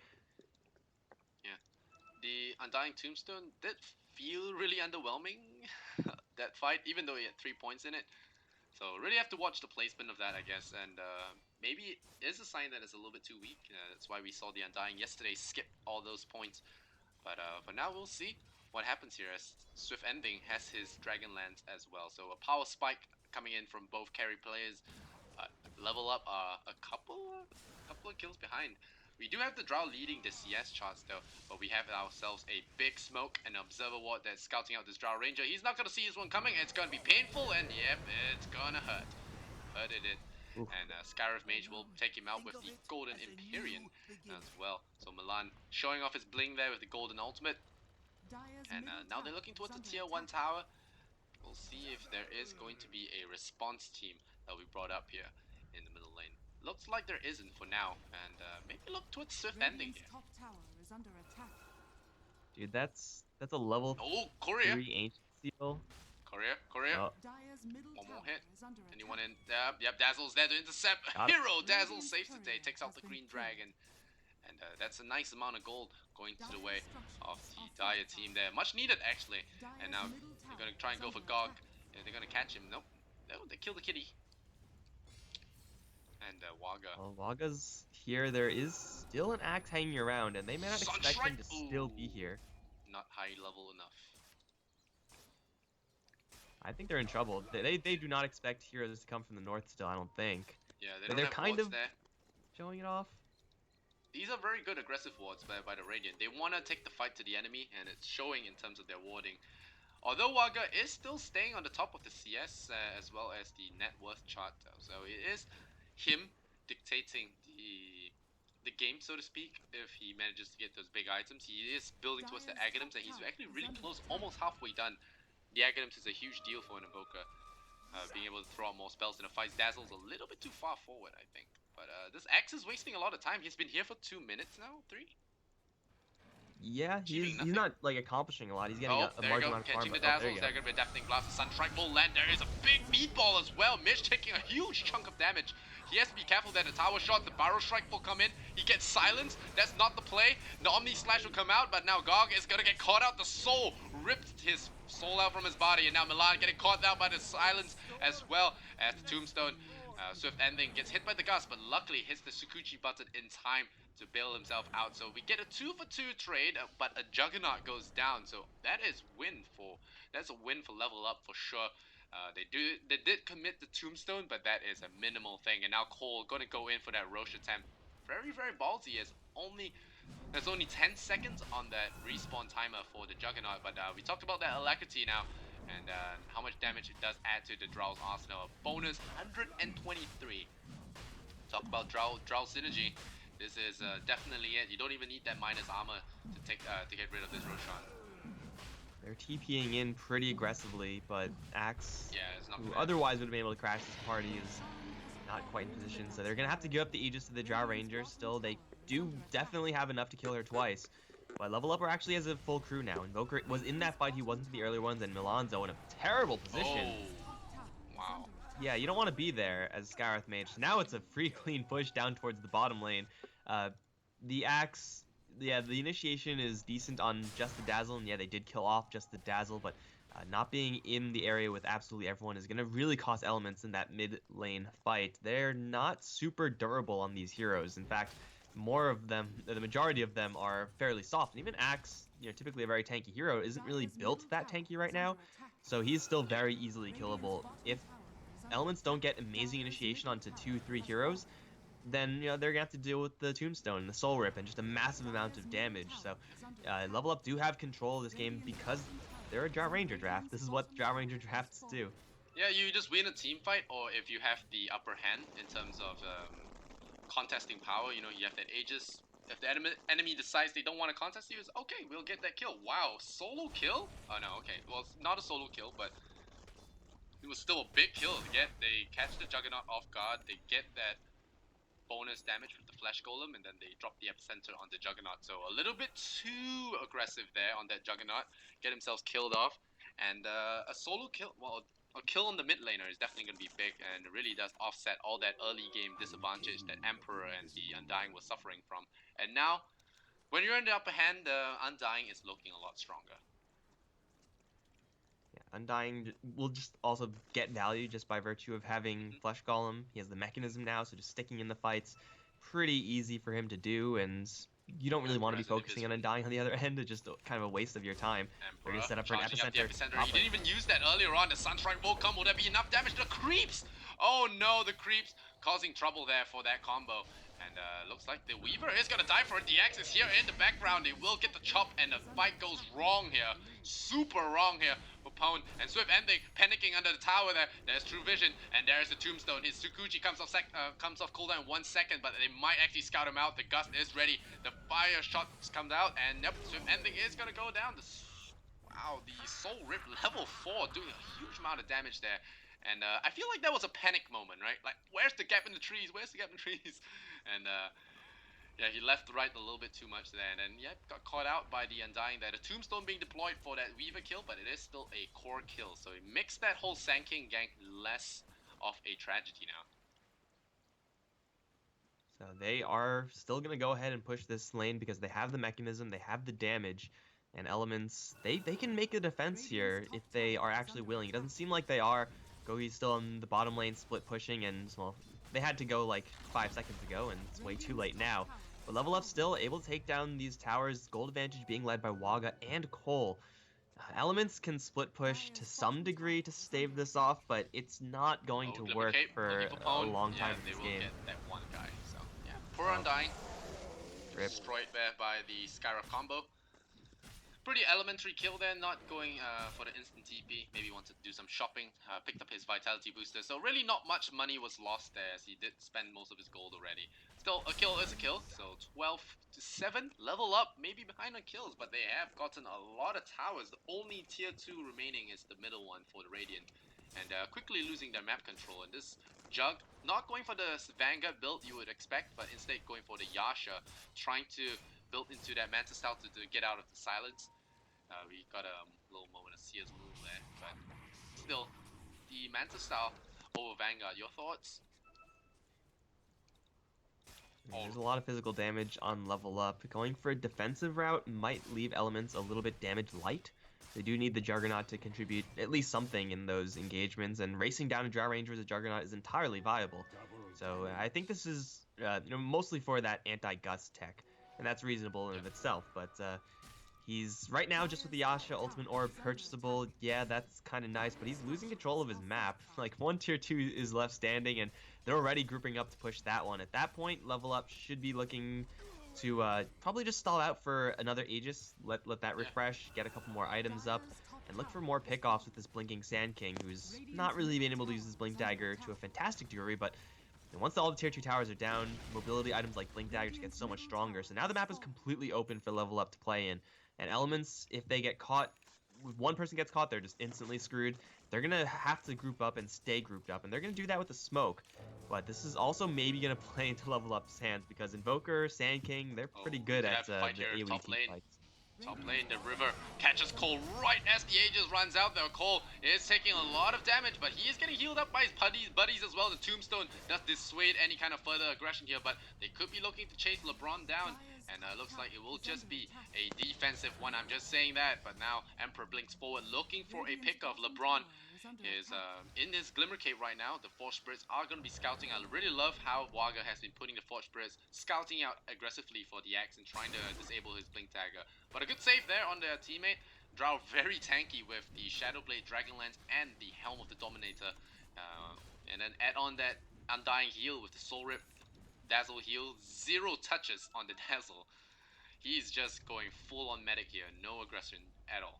Yeah. The Undying Tombstone did feel really underwhelming, that fight, even though he had 3 points in it. So really have to watch the placement of that, I guess, and maybe it is a sign that it's a little bit too weak. That's why we saw the Undying yesterday skip all those points. But for now, we'll see what happens here as Swift Ending has his Dragonlance as well. So a power spike coming in from both carry players. Level up a couple of kills behind. We do have the Drow leading the CS charts though, but we have ourselves a big smoke and observer ward that's scouting out this Drow Ranger. He's not gonna see this one coming. It's gonna be painful, and yep, it's gonna hurt. Hurted it. Oof. And Scarif Mage will take him out with the Golden Empyrean as well. So Milan showing off his bling there with the Golden Ultimate. And now they're looking towards the tier 1 tower. We'll see if there is going to be a response team that we brought up here in the middle lane. Looks like there isn't for now, and maybe look towards Swift Ending here. Top tower is under attack. Dude, that's a level Oh, Courier! 3 Ancient Seal. Courier! Oh, Dire's middle One more tower hit. is under Anyone attack. in? Yep, Dazzle's there to intercept. Got it. Hero! Dazzle saves the day, takes out the Green Dragon. And that's a nice amount of gold going to the way of the Dire team there. Much needed, actually. And now they're going to try and go for Gog. Yeah, they're going to catch him. Nope. No, they kill the kitty. And Waga. well, Waga's here. There is still an axe hanging around, and they may not expect him to still be here. Not high level enough. I think they're in trouble. They do not expect heroes to come from the north still, I don't think. Yeah, they But don't they're have kind wards of there. showing it off. These are very good aggressive wards by the Radiant. They want to take the fight to the enemy, and it's showing in terms of their warding. Although Waga is still staying on the top of the CS as well as the net worth chart, though. So it is him dictating the game, so to speak, if he manages to get those big items. He is building towards the Aghanims, and he's actually really close, almost halfway done. The Aghanims is a huge deal for an Invoker. Being able to throw out more spells in a fight. Dazzle's a little bit too far forward, I think. But this Axe is wasting a lot of time. He's been here for 2 minutes now, 3? Yeah, Achieving he's nothing. not like accomplishing a lot. He's getting a there you marginal go, amount of farm. catching the But, oh, there Dazzles. you They're go. going to be a Deafening Blast. The Sunstrike will land. There is a big meatball as well. Mitch taking a huge chunk of damage. He has to be careful there. The Tower Shot, the Barrow Strike will come in. He gets silenced. That's not the play. The Omni Slash will come out, but now Gog is going to get caught out. The soul ripped his soul out from his body, and now Milan getting caught out by the silence as well as the Tombstone. Swift Ending gets hit by the gust, but luckily hits the Sukuchi button in time to bail himself out. So we get a 2-for-2 trade, but a Juggernaut goes down. So that's a win for Level Up for sure. They did commit the Tombstone, but that is a minimal thing. And now Cole gonna go in for that Roche attempt. Very, very ballsy. There's only 10 seconds on that respawn timer for the Juggernaut, but we talked about that Alacrity now, and how much damage it does add to the Drow's arsenal. A bonus 123. Talk about Drow synergy. This is definitely it. You don't even need that minus armor to get rid of this Roshan. They're TPing in pretty aggressively, but Axe, Yeah, it's not who bad. otherwise would have been able to crash this party, is not quite in position. So they're gonna have to give up the Aegis to the Drow Ranger. Still, they do definitely have enough to kill her twice. But Level Up are actually has a full crew now. Invoker was in that fight. He wasn't the earlier ones, and Milanzo in a terrible position. Oh, wow. Yeah, you don't want to be there as Scarif Mage. Now it's a free clean push down towards the bottom lane. The Axe, yeah, the initiation is decent on just the Dazzle, and yeah, they did kill off just the Dazzle, but not being in the area with absolutely everyone is going to really cost elements in that mid lane fight. They're not super durable on these heroes. In fact, more of them, the majority of them are fairly soft. And even Axe, typically a very tanky hero, isn't really built that tanky right now. So he's still very easily killable. If elements don't get amazing initiation onto 2-3 heroes, then they're gonna have to deal with the Tombstone and the Soul Rip and just a massive amount of damage. So Level Up do have control of this game because they're a Drow Ranger draft. This is what Drow Ranger drafts do. Yeah, you just win a team fight, or if you have the upper hand in terms of contesting power, you have that Aegis. If the enemy decides they don't want to contest you, it's okay, we'll get that kill. Wow, solo kill? Oh no, okay. Well, it's not a solo kill, but it was still a big kill to get. They catch the Juggernaut off guard, they get that bonus damage with the Flash Golem, and then they drop the Epicenter on the Juggernaut. So a little bit too aggressive there on that Juggernaut. Get themselves killed off. And a solo kill, well, a kill on the mid laner is definitely going to be big, and it really does offset all that early game disadvantage that Emperor and the Undying was suffering from. And now, when you're in the upper hand, the Undying is looking a lot stronger. Yeah, Undying will just also get value just by virtue of having Flesh Golem. He has the mechanism now, so just sticking in the fights, pretty easy for him to do, and you don't really want to be focusing on Undying on the other end. It's just kind of a waste of your time. They're going to set up for an Epicenter. He didn't even use that earlier on. The Sunstrike will come. Will there be enough damage? The creeps! Oh no, the creeps causing trouble there for that combo. And looks like the Weaver is going to die for it. DX is here in the background. They will get the chop, and the fight goes wrong here. Super wrong here for Pwn. And Swift ending, panicking under the tower there. There's True Vision, and there's the Tombstone. His Tsukuchi comes off cooldown in 1 second, but they might actually scout him out. The Gust is ready. The fire shot comes out, and yep, Swift ending is going to go down. Wow, the Soul Rip level 4 doing a huge amount of damage there. And I feel like that was a panic moment, right? Like, where's the gap in the trees? Where's the gap in the trees? And yeah, he left right a little bit too much there. And then, yeah, got caught out by the Undying there. The Tombstone being deployed for that Weaver kill, but it is still a core kill. So it makes that whole Sand King gank less of a tragedy now. So they are still going to go ahead and push this lane because they have the mechanism, they have the damage, and Elements, they can make a defense here if they are actually willing. It doesn't seem like they are. Gogi's still in the bottom lane, split pushing, and, well, they had to go like 5 seconds ago, and it's way too late now. But LVLUP still able to take down these towers, gold advantage being led by Waga and Cole. Elements can split push to some degree to stave this off, but it's not going to work for a long time in this game. Get that one guy, so yeah. Poor Undying. Destroyed there by the Skyra combo. Pretty elementary kill there, not going for the instant TP. Maybe wanted to do some shopping, picked up his vitality booster. So really not much money was lost there, as he did spend most of his gold already. Still, a kill is a kill, so 12-7, level up, maybe behind on kills, but they have gotten a lot of towers. The only tier 2 remaining is the middle one for the Radiant. And quickly losing their map control. And this Jug, not going for the Vanguard build you would expect, but instead going for the Yasha, trying to built into that Manta style to get out of the silence. We got a little moment of Seer's move there, but still, the Manta style over Vanguard. Your thoughts? There's a lot of physical damage on LVLUP. Going for a defensive route might leave Elements a little bit damage light. They do need the Juggernaut to contribute at least something in those engagements, and racing down a Drow Ranger with a Juggernaut is entirely viable. So I think this is mostly for that anti-Gust tech, and that's reasonable in of itself, but he's right now just with the Yasha Ultimate Orb purchasable. Yeah, that's kind of nice, but he's losing control of his map. Like, one tier 2 is left standing, and they're already grouping up to push that one. At that point, LVLUP should be looking to probably just stall out for another Aegis, let that refresh, get a couple more items up, and look for more pickoffs with this Blinking Sand King, who's not really been able to use his Blink Dagger to a fantastic degree, but once all the tier 2 towers are down, mobility items like Blink Dagger just get so much stronger. So now the map is completely open for LVLUP to play in. And Elements, if they get caught, if one person gets caught, they're just instantly screwed. They're going to have to group up and stay grouped up, and they're going to do that with the smoke. But this is also maybe going to play into LVLUP's hands, because Invoker, Sand King, they're pretty good at the AoE team fights. Top lane, the River catches Cole right as the Aegis runs out there. Cole is taking a lot of damage, but he is getting healed up by his buddies as well. The Tombstone does dissuade any kind of further aggression here, but they could be looking to chase LeBron down, and looks like it will just be a defensive one. I'm just saying that, but now Emperor blinks forward looking for a pick of LeBron. Is in this Glimmer Cave right now. The Forge Spirits are going to be scouting. I really love how Waga has been putting the Forge Spirits scouting out aggressively for the Axe and trying to disable his Blink Dagger. But a good save there on their teammate. Drow very tanky with the Shadowblade, Dragonlance, and the Helm of the Dominator. And then add on that Undying heal with the Soul Rip, Dazzle heal. 0 touches on the Dazzle. He's just going full on medic here. No aggression at all.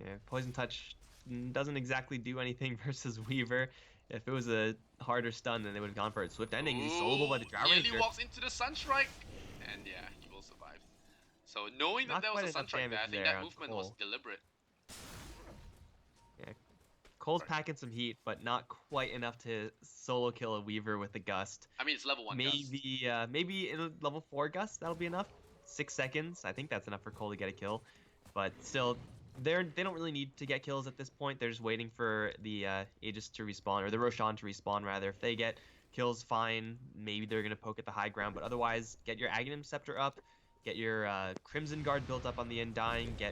Yeah, Poison Touch doesn't exactly do anything versus Weaver. If it was a harder stun, then they would have gone for it. Swift ending. He's soloable by the Drow Ranger. He walks into the Sunstrike, and yeah, he will survive. So knowing that there was a Sunstrike there, I think that movement was deliberate. Yeah, Cole's Right. packing some heat, but not quite enough to solo kill a Weaver with a Gust. I mean, it's level 1 Gust. Maybe in a level 4 Gust, that'll be enough. 6 seconds, I think that's enough for Cole to get a kill. But still, they don't really need to get kills at this point. They're just waiting for the Aegis to respawn, or the Roshan to respawn, rather. If they get kills, fine. Maybe they're going to poke at the high ground, but otherwise, get your Aghanim Scepter up. Get your Crimson Guard built up on the Undying. I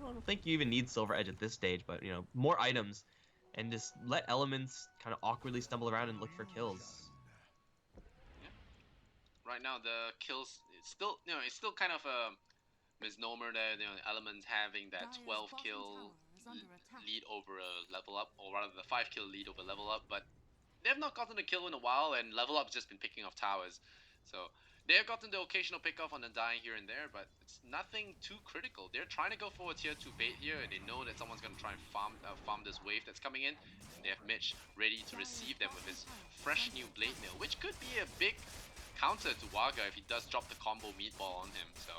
don't think you even need Silver Edge at this stage, but, more items. And just let elements kind of awkwardly stumble around and look for kills. Right now, the kills, it's still kind of a misnomer that, elements having that 12 kill lead over a level up, or rather the 5 kill lead over level up, but they've not gotten a kill in a while, and level up's just been picking off towers. So they've gotten the occasional pick off on the dying here and there, but it's nothing too critical. They're trying to go for a tier 2 bait here, and they know that someone's going to try and farm this wave that's coming in. And they have Mitch ready to receive them with his fresh new blade mail, which could be a big counter to Waga if he does drop the combo meatball on him. So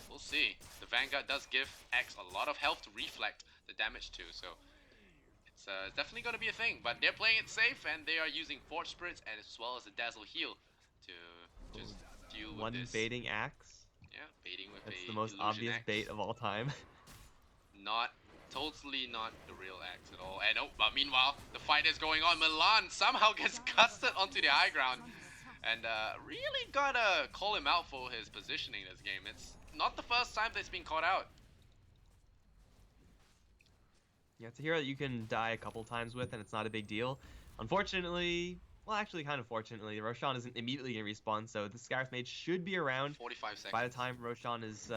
we'll see. The Vanguard does give X a lot of health to reflect the damage to, so it's definitely going to be a thing. But they're playing it safe, and they are using Forge Spirits as well as the Dazzle Heal to just deal with One this. baiting axe. Yeah, baiting with That's a the most illusion obvious axe. bait of all time. Totally not the real axe at all. And but meanwhile, the fight is going on. Milan somehow gets gusted onto the high ground, and really gotta call him out for his positioning this game. It's not the first time that's been caught out. Yeah, it's a hero that you can die a couple times with, and it's not a big deal. Unfortunately, well, actually, kind of fortunately, Roshan isn't immediately going to respawn, so the Scarif Mage should be around 45 seconds. by the time Roshan is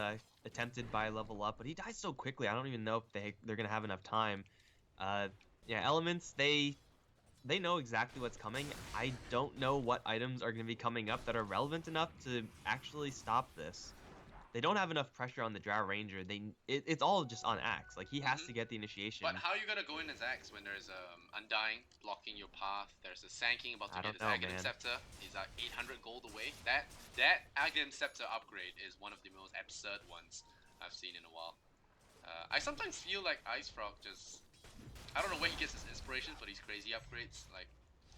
attempted by level up, but he dies so quickly, I don't even know if they're going to have enough time. Yeah, Elements, they know exactly what's coming. I don't know what items are going to be coming up that are relevant enough to actually stop this. They don't have enough pressure on the Drow Ranger. It's all just on Axe. Like, he has to get the initiation. But how are you gonna go in as Axe when there's Undying blocking your path? There's a Sanking about to get his Aghanim Scepter. He's 800 gold away. That Aghanim Scepter upgrade is one of the most absurd ones I've seen in a while. I sometimes feel like Ice Frog just, I don't know where he gets his inspiration for these crazy upgrades. Like,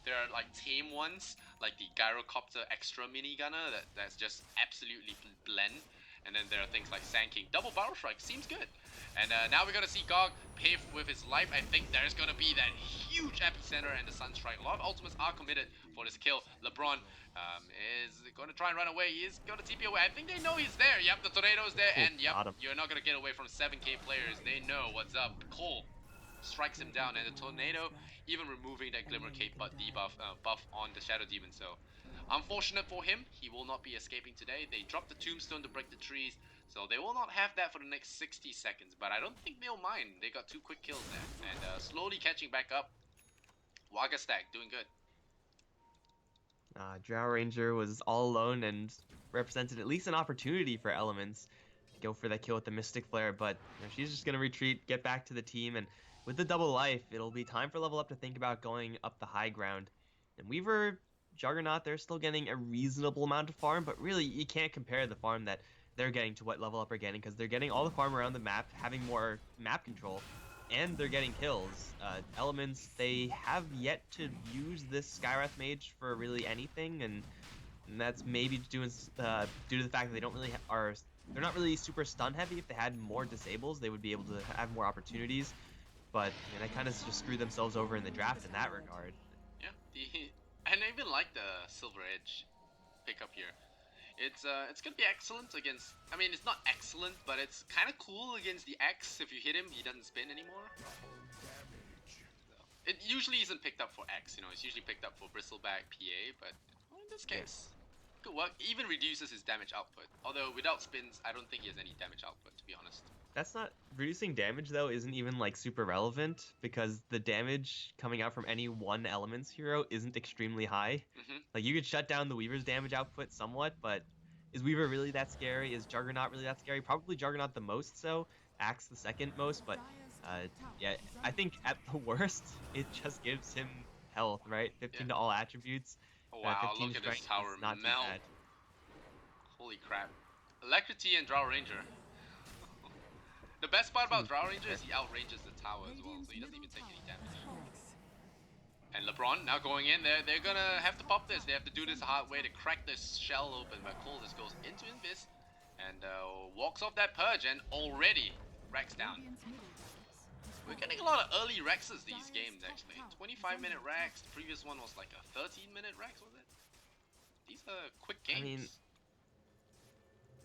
there are like tame ones, like the Gyrocopter Extra Minigunner that's just absolutely blend. And then there are things like Sanking. Double Barrel Strike seems good. And now we're going to see Gog pay with his life. I think there's going to be that huge Epicenter and the Sunstrike. A lot of ultimates are committed for this kill. LeBron is going to try and run away. He is going to TP away. I think they know he's there. Yep, the Tornado's there. And yep, you're not going to get away from 7k players. They know what's up. Cole strikes him down. And the Tornado even removing that Glimmer Cape debuff buff on the Shadow Demon. So unfortunate for him, he will not be escaping today. They dropped the Tombstone to break the trees, so they will not have that for the next 60 seconds. But I don't think they'll mind. They got 2 quick kills there, and slowly catching back up. Waga Stack doing good. Drow Ranger was all alone and represented at least an opportunity for Elements to go for that kill with the Mystic Flare, but she's just going to retreat, get back to the team, and with the double life, it'll be time for level up to think about going up the high ground. And Weaver, Juggernaut, they're still getting a reasonable amount of farm, but really you can't compare the farm that they're getting to what level up are getting, because they're getting all the farm around the map, having more map control, and they're getting kills. Elements, they have yet to use this Skywrath Mage for really anything, and that's maybe due to the fact that they don't really they're not really super stun heavy. If they had more disables, they would be able to have more opportunities, but they kind of just screwed themselves over in the draft in that regard. Yeah, and I even like the Silver Edge pickup here. It's gonna be excellent against. I mean, it's not excellent, but it's kind of cool against the X. If you hit him, he doesn't spin anymore. So, it usually isn't picked up for X. It's usually picked up for Bristleback PA, but in this case, good work. Even reduces his damage output. Although without spins, I don't think he has any damage output, to be honest. That's not reducing damage though. Isn't even like super relevant, because the damage coming out from any one Elements hero isn't extremely high. Like, you could shut down the Weaver's damage output somewhat, but is Weaver really that scary? Is Juggernaut really that scary? Probably Juggernaut the most so. Axe the second most, but yeah, I think at the worst it just gives him health, right? 15 to all attributes. Oh, wow, 15 look at this strength tower is not melt. too bad. Holy crap. Electricity and Drow Ranger. The best part about Drow Ranger is he outranges the tower as well, so he doesn't even take any damage. And LeBron now going in there, they're gonna have to pop this. They have to do this the hard way to crack this shell open, but Cole just goes into Invis and walks off that purge and already Rex down. We're getting a lot of early Rexes these games actually. 25-minute Rex, the previous one was like a 13-minute Rex, was it? These are quick games. I mean,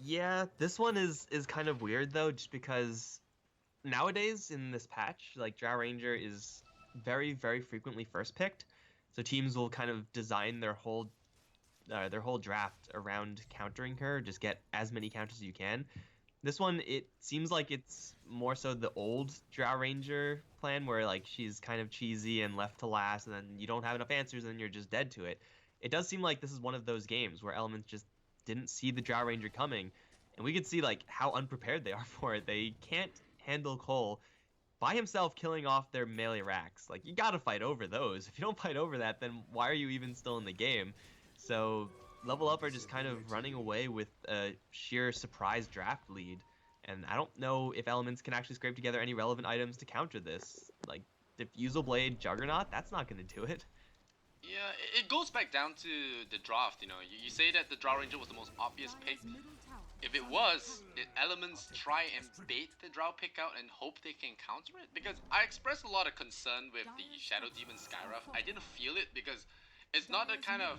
yeah, this one is kind of weird though, just because nowadays in this patch, like Drow Ranger is very, very frequently first picked, so teams will kind of design their whole draft around countering her. Just get as many counters as you can. This one, it seems like it's more so the old Drow Ranger plan, where like she's kind of cheesy and left to last, and then you don't have enough answers, and you're just dead to it. It does seem like this is one of those games where Elements just didn't see the Drow Ranger coming, and we could see like how unprepared they are for it. They can't handle Cole by himself killing off their melee racks. Like, you gotta fight over those. If you don't fight over that, then why are you even still in the game? So Level Up are just kind of running away with a sheer surprise draft lead, and I don't know if Elements can actually scrape together any relevant items to counter this. Like Diffusal Blade, Juggernaut, that's not gonna do it. Yeah, it goes back down to the draft, you know. You say that the Drow Ranger was the most obvious pick. If it was, did Elements try and bait the Drow pick out and hope they can counter it? Because I expressed a lot of concern with the Shadow Demon Skyruff. I didn't feel it because it's not the kind of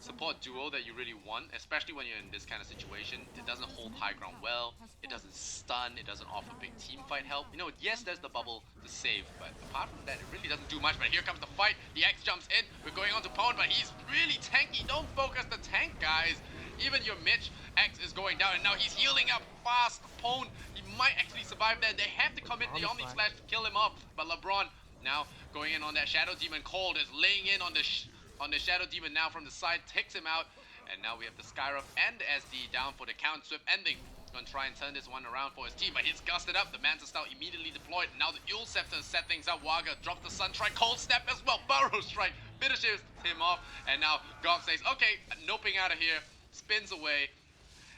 support duo that you really want, especially when you're in this kind of situation. It doesn't hold high ground well, it doesn't stun, it doesn't offer big team fight help. You know, yes, there's the bubble to save, but apart from that, it really doesn't do much. But here comes the fight, the X jumps in, we're going on to Pwn, but he's really tanky. Don't focus the tank, guys. Even your Mitch, X is going down, and now he's healing up fast. Pwn, he might actually survive that. They have to commit the Omni Slash to kill him off, but LeBron now going in on that Shadow Demon. Cold is laying in on the Shadow Demon now from the side, takes him out, and now we have the Skyruff and the SD down for the Count Swift ending. Gonna try and turn this one around for his team, but he's gusted up. The Manta Stout immediately deployed. Now the Eul Scepter set things up. Waga drops the Sun Strike, Cold Snap as well. Burrow Strike finishes him off, and now Gob says, okay, noping out of here, spins away,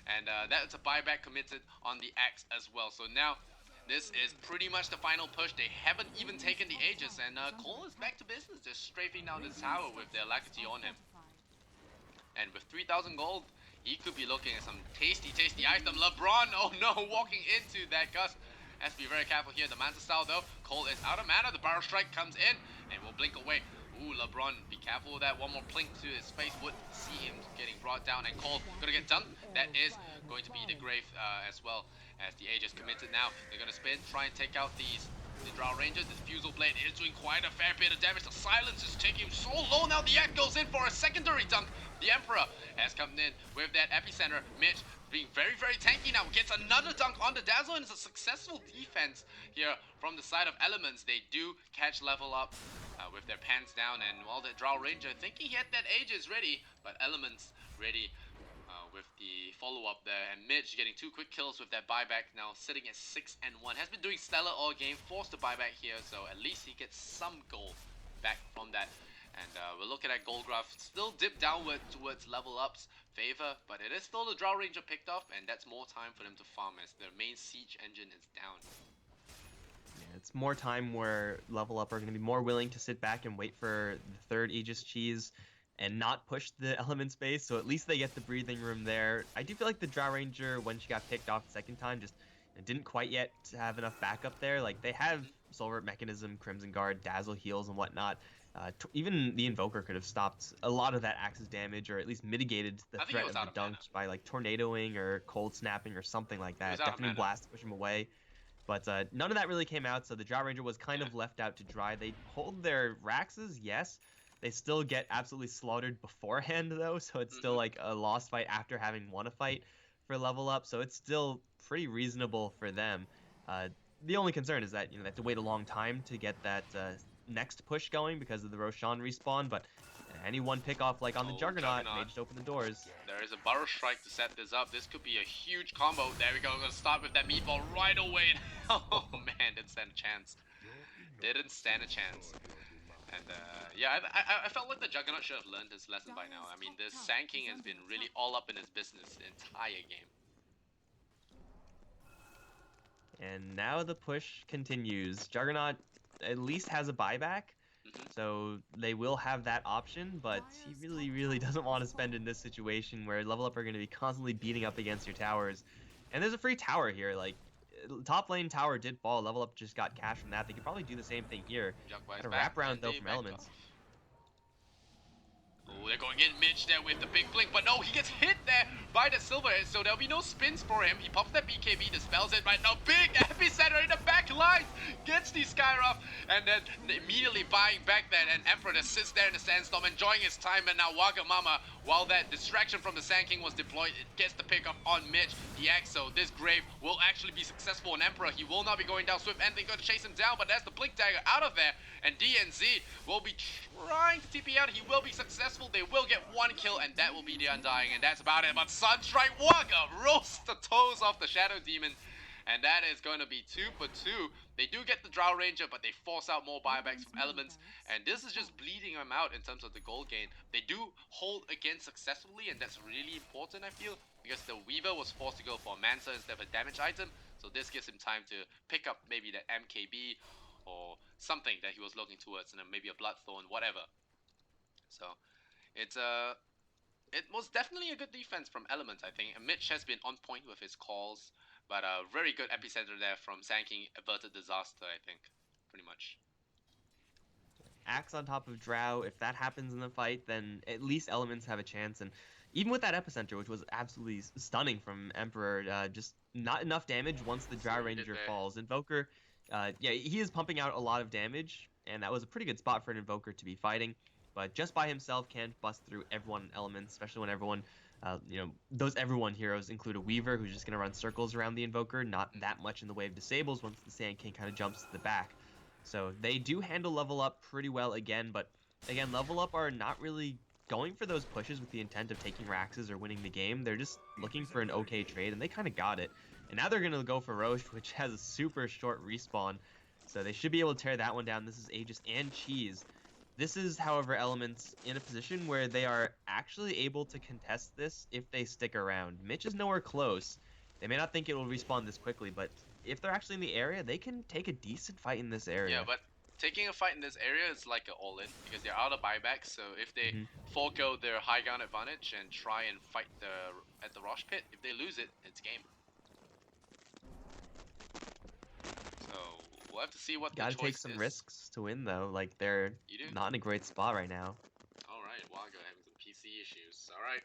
and that's a buyback committed on the Axe as well. So now this is pretty much the final push. They haven't even taken the Aegis, and Cole is back to business, just strafing down the tower with their Alacrity on him. And with 3,000 gold, he could be looking at some tasty item. LeBron, oh no, walking into that gust. Has to be very careful here. The Manta Style though, Cole is out of mana. The Barrel Strike comes in and will blink away. Ooh, LeBron, be careful with that. One more blink to his face would see him getting brought down, and Cole gonna get dumped. That is going to be the grave as well, as the Age is committed now. They're gonna spin, try and take out the Drow Rangers. The Diffusal Blade is doing quite a fair bit of damage. The Silence is taking him so low now. The Act goes in for a secondary dunk. The Emperor has come in with that Epicenter. Mitch being very tanky now. Gets another dunk on the Dazzle, and it's a successful defense here from the side of Elements. They do catch Level Up with their pants down, and while the Drow Ranger thinking he had that Aegis ready, but Elements ready with the follow-up there, and Mitch getting 2 quick kills with that buyback, now sitting at 6-1. Has been doing stellar all game, forced the buyback here, so at least he gets some gold back from that. And we'll look at that gold graph, still dip downward towards Level Up's favor, but it is still the Drow Ranger picked off, and that's more time for them to farm as their main siege engine is down. Yeah, it's more time where Level Up are going to be more willing to sit back and wait for the 3rd Aegis cheese and not push the element space, so at least they get the breathing room there. I do feel like the Drow Ranger, when she got picked off the second time, just didn't quite yet have enough backup there. Like, they have Soulvert Mechanism, Crimson Guard, Dazzle heals, and whatnot. Even the Invoker could have stopped a lot of that Axe's damage, or at least mitigated the threat of the dunks by like tornadoing or cold snapping or something like that. Deafening Blast to push him away. But none of that really came out, so the Drow Ranger was kind of left out to dry. They hold their Raxes, yes. They still get absolutely slaughtered beforehand, though, so it's still like a lost fight after having won a fight for Level Up, so it's still pretty reasonable for them. The only concern is that they have to wait a long time to get that next push going because of the Roshan respawn, but any one pick off like on the Juggernaut may just open the doors. There is a Burrow Strike to set this up. This could be a huge combo. There we go. We're gonna start with that meatball right away. Oh man, didn't stand a chance. Didn't stand a chance. And yeah, I felt like the Juggernaut should have learned his lesson by now. I mean, this Sand King has been really all up in his business the entire game. And now the push continues. Juggernaut at least has a buyback, so they will have that option, but he really, really doesn't want to spend in this situation where Level Up are going to be constantly beating up against your towers. And there's a free tower here, like, top lane tower did fall, Level Up just got cash from that. They could probably do the same thing here. Got a wraparound though from Elements. Oh, they're going in Mitch there with the big blink, but no, he gets hit there by the silver edge, so there'll be no spins for him. He pops that BKB, dispels it right now. Big epicenter in the back line, gets the Skyruff, and then immediately buying back that, and Emperor just sits there in the sandstorm, enjoying his time, and now Wagamama, while that distraction from the Sand King was deployed, it gets the pick up on Mitch. The Exo, this Grave will actually be successful on Emperor. He will not be going down swift, and they're going to chase him down, but that's the Blink Dagger out of there, and DNZ will be trying to TP out. He will be successful. They will get one kill, and that will be the Undying, and that's about it. But Sunstrike Waka roasts the toes off the Shadow Demon, and that is going to be 2 for 2. They do get the Drow Ranger, but they force out more buybacks from Elements, and this is just bleeding them out in terms of the gold gain. They do hold again successfully, and that's really important, I feel, because the Weaver was forced to go for a Mancer instead of a damage item, so this gives him time to pick up maybe that MKB or something that he was looking towards, and then maybe a Bloodthorn, whatever. So it was definitely a good defense from Elements, I think. And Mitch has been on point with his calls, but a very good epicenter there from Sand King, averted disaster, I think, pretty much. Axe on top of Drow, if that happens in the fight, then at least Elements have a chance. And even with that epicenter, which was absolutely stunning from Emperor, just not enough damage once the Drow Ranger falls. Invoker, yeah, he is pumping out a lot of damage, and that was a pretty good spot for an Invoker to be fighting. But just by himself can't bust through everyone in Elements, especially when everyone, those everyone heroes include a Weaver who's just going to run circles around the Invoker, not that much in the way of disables once the Sand King kind of jumps to the back. So they do handle Level Up pretty well again, but again, Level Up are not really going for those pushes with the intent of taking Raxes or winning the game. They're just looking for an okay trade, and they kind of got it. And now they're going to go for Roche, which has a super short respawn, so they should be able to tear that one down. This is Aegis and Cheese. This is, however, Elements in a position where they are actually able to contest this if they stick around. Mitch is nowhere close. They may not think it will respawn this quickly, but if they're actually in the area, they can take a decent fight in this area. Yeah, but taking a fight in this area is like an all-in, because they're out of buyback, so if they forego their high ground advantage and try and fight at the Rosh Pit, if they lose it, it's game. So we'll have to see what the choice is. Gotta take some risks to win, though. Like, they're not in a great spot right now. Alright, Waga having some PC issues. Alright.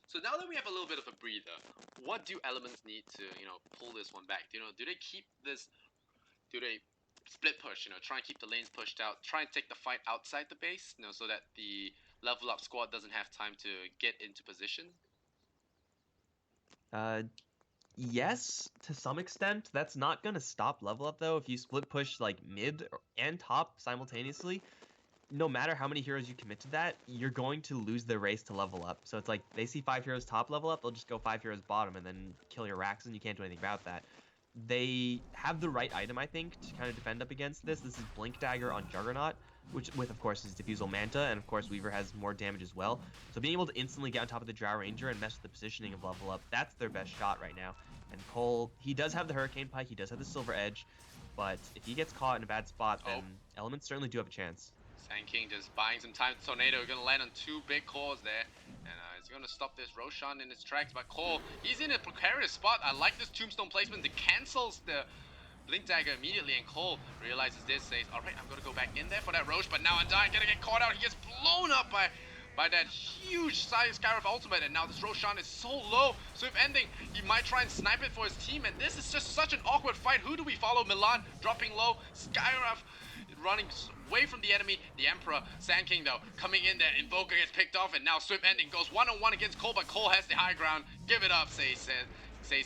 So now that we have a little bit of a breather, what do Elements need to, pull this one back? Do they keep this, do they split push, try and keep the lanes pushed out, try and take the fight outside the base, so that the Level Up squad doesn't have time to get into position? Yes, to some extent. That's not gonna stop Level Up, though. If you split push, like, mid and top simultaneously, no matter how many heroes you commit to that, you're going to lose the race to Level Up. So it's like, they see 5 heroes top Level Up, they'll just go 5 heroes bottom and then kill your Rax, and you can't do anything about that. They have the right item, I think, to kind of defend up against this. This is Blink Dagger on Juggernaut, which with, of course, his Diffusal Manta, and of course Weaver has more damage as well. So being able to instantly get on top of the Drow Ranger and mess with the positioning of Level Up, that's their best shot right now. And Cole, he does have the Hurricane Pike, he does have the Silver Edge, but if he gets caught in a bad spot, then Elements certainly do have a chance. Sand King just buying some time. Tornado gonna land on 2 big cores there, and he's gonna stop this Roshan in his tracks. But Cole, he's in a precarious spot. I like this Tombstone placement. It cancels the Blink Dagger immediately, and Cole realizes this, says, "All right, I'm gonna go back in there for that Roche." But now Undying gonna get caught out. He gets blown up by that huge Skyruff ultimate, and now this Roshan is so low. Swift ending. He might try and snipe it for his team, and this is just such an awkward fight. Who do we follow? Milan dropping low. Skyruff running away from the enemy. The Emperor, Sand King though, coming in there. Invoker gets picked off, and now Swift ending goes one-on-one against Cole, but Cole has the high ground. Give it up, says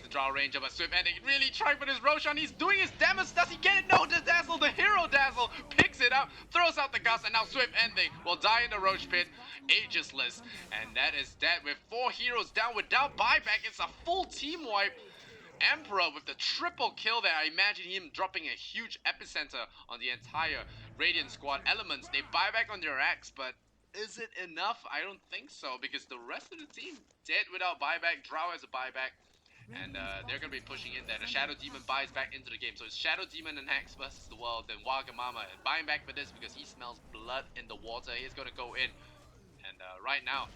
the Drow Ranger, but Swift ending really trying with his Roshan. He's doing his damage. Does he get it? No, the Dazzle, the hero Dazzle, picks it up, throws out the Gust, and now Swift ending will die in the Roach Pit, ageless. And that is that with 4 heroes down without buyback. It's a full team wipe. Emperor with the triple kill there. I imagine him dropping a huge epicenter on the entire Radiant squad. Elements, they buy back on their axe, but is it enough? I don't think so, because the rest of the team dead without buyback. Drow has a buyback, And they're going to be pushing in there. The Shadow Demon buys back into the game. So it's Shadow Demon and Hex versus the world. Then Wagamama buying back for this because he smells blood in the water. He's going to go in. And right now,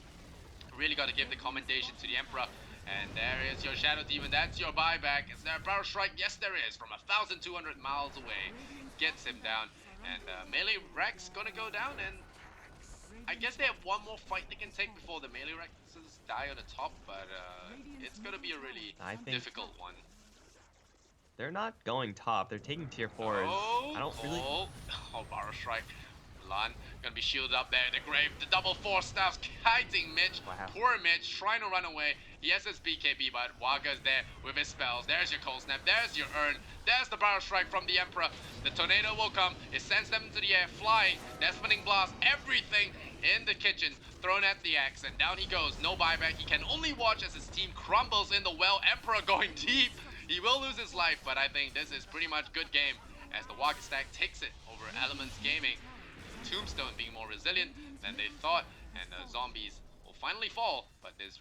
really got to give the commendation to the Emperor. And there is your Shadow Demon. That's your buyback. Is there a Barrel Strike? Yes, there is. From 1,200 miles away. Gets him down. And Melee Rex going to go down. And I guess they have one more fight they can take before the Melee Rexes die on the top. But it's going to be a really difficult one. They're not going top. They're taking tier 4s. I don't really... Oh, Barrel Strike. Milan gonna be shielded up there in the grave. The double 4 staffs kiting Mitch. Wow. Poor Mitch trying to run away. He has his BKB, but Waga's there with his spells. There's your Cold Snap. There's your Urn. There's the Barrel Strike from the Emperor. The Tornado will come. It sends them into the air, flying. Deafening Blast. Everything in the kitchen thrown at the axe, and down he goes. No buyback. He can only watch as his team crumbles in the well. Emperor going deep. He will lose his life, but I think this is pretty much good game as the Waga stack takes it over Elements Gaming. Tombstone being more resilient than they thought, and the zombies will finally fall. But this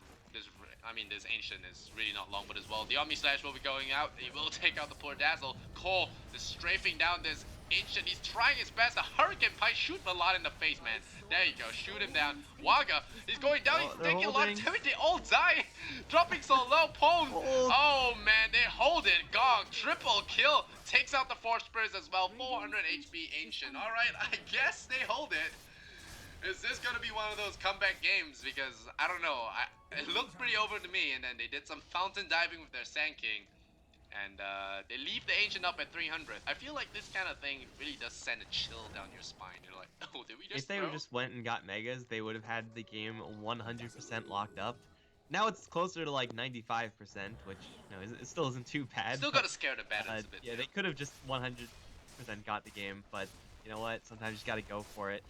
Ancient is really not long, but as well, the Omni Slash will be going out. He will take out the poor Dazzle. Cole is strafing down this Ancient. He's trying his best. A Hurricane Pike shoot Milan in the face, man. There you go, shoot him down. Waga, he's going down. He's taking a lot of damage. They all die, dropping so low. Pone. Oh man, they hold it. Gong, triple kill. Takes out the Force Spirits as well. 400 HP Ancient. All right, I guess they hold it. Is this going to be one of those comeback games? Because, I don't know, it looked pretty over to me, and then they did some fountain diving with their Sand King, and they leave the Ancient up at 300. I feel like this kind of thing really does send a chill down your spine. You're like, oh, did we just If they just went and got Megas, they would have had the game 100% locked up. Now it's closer to like 95%, which, you know, it still isn't too bad. Still got to scare the balance a bit. Yeah, they could have just 100% got the game, but you know what? Sometimes you just got to go for it.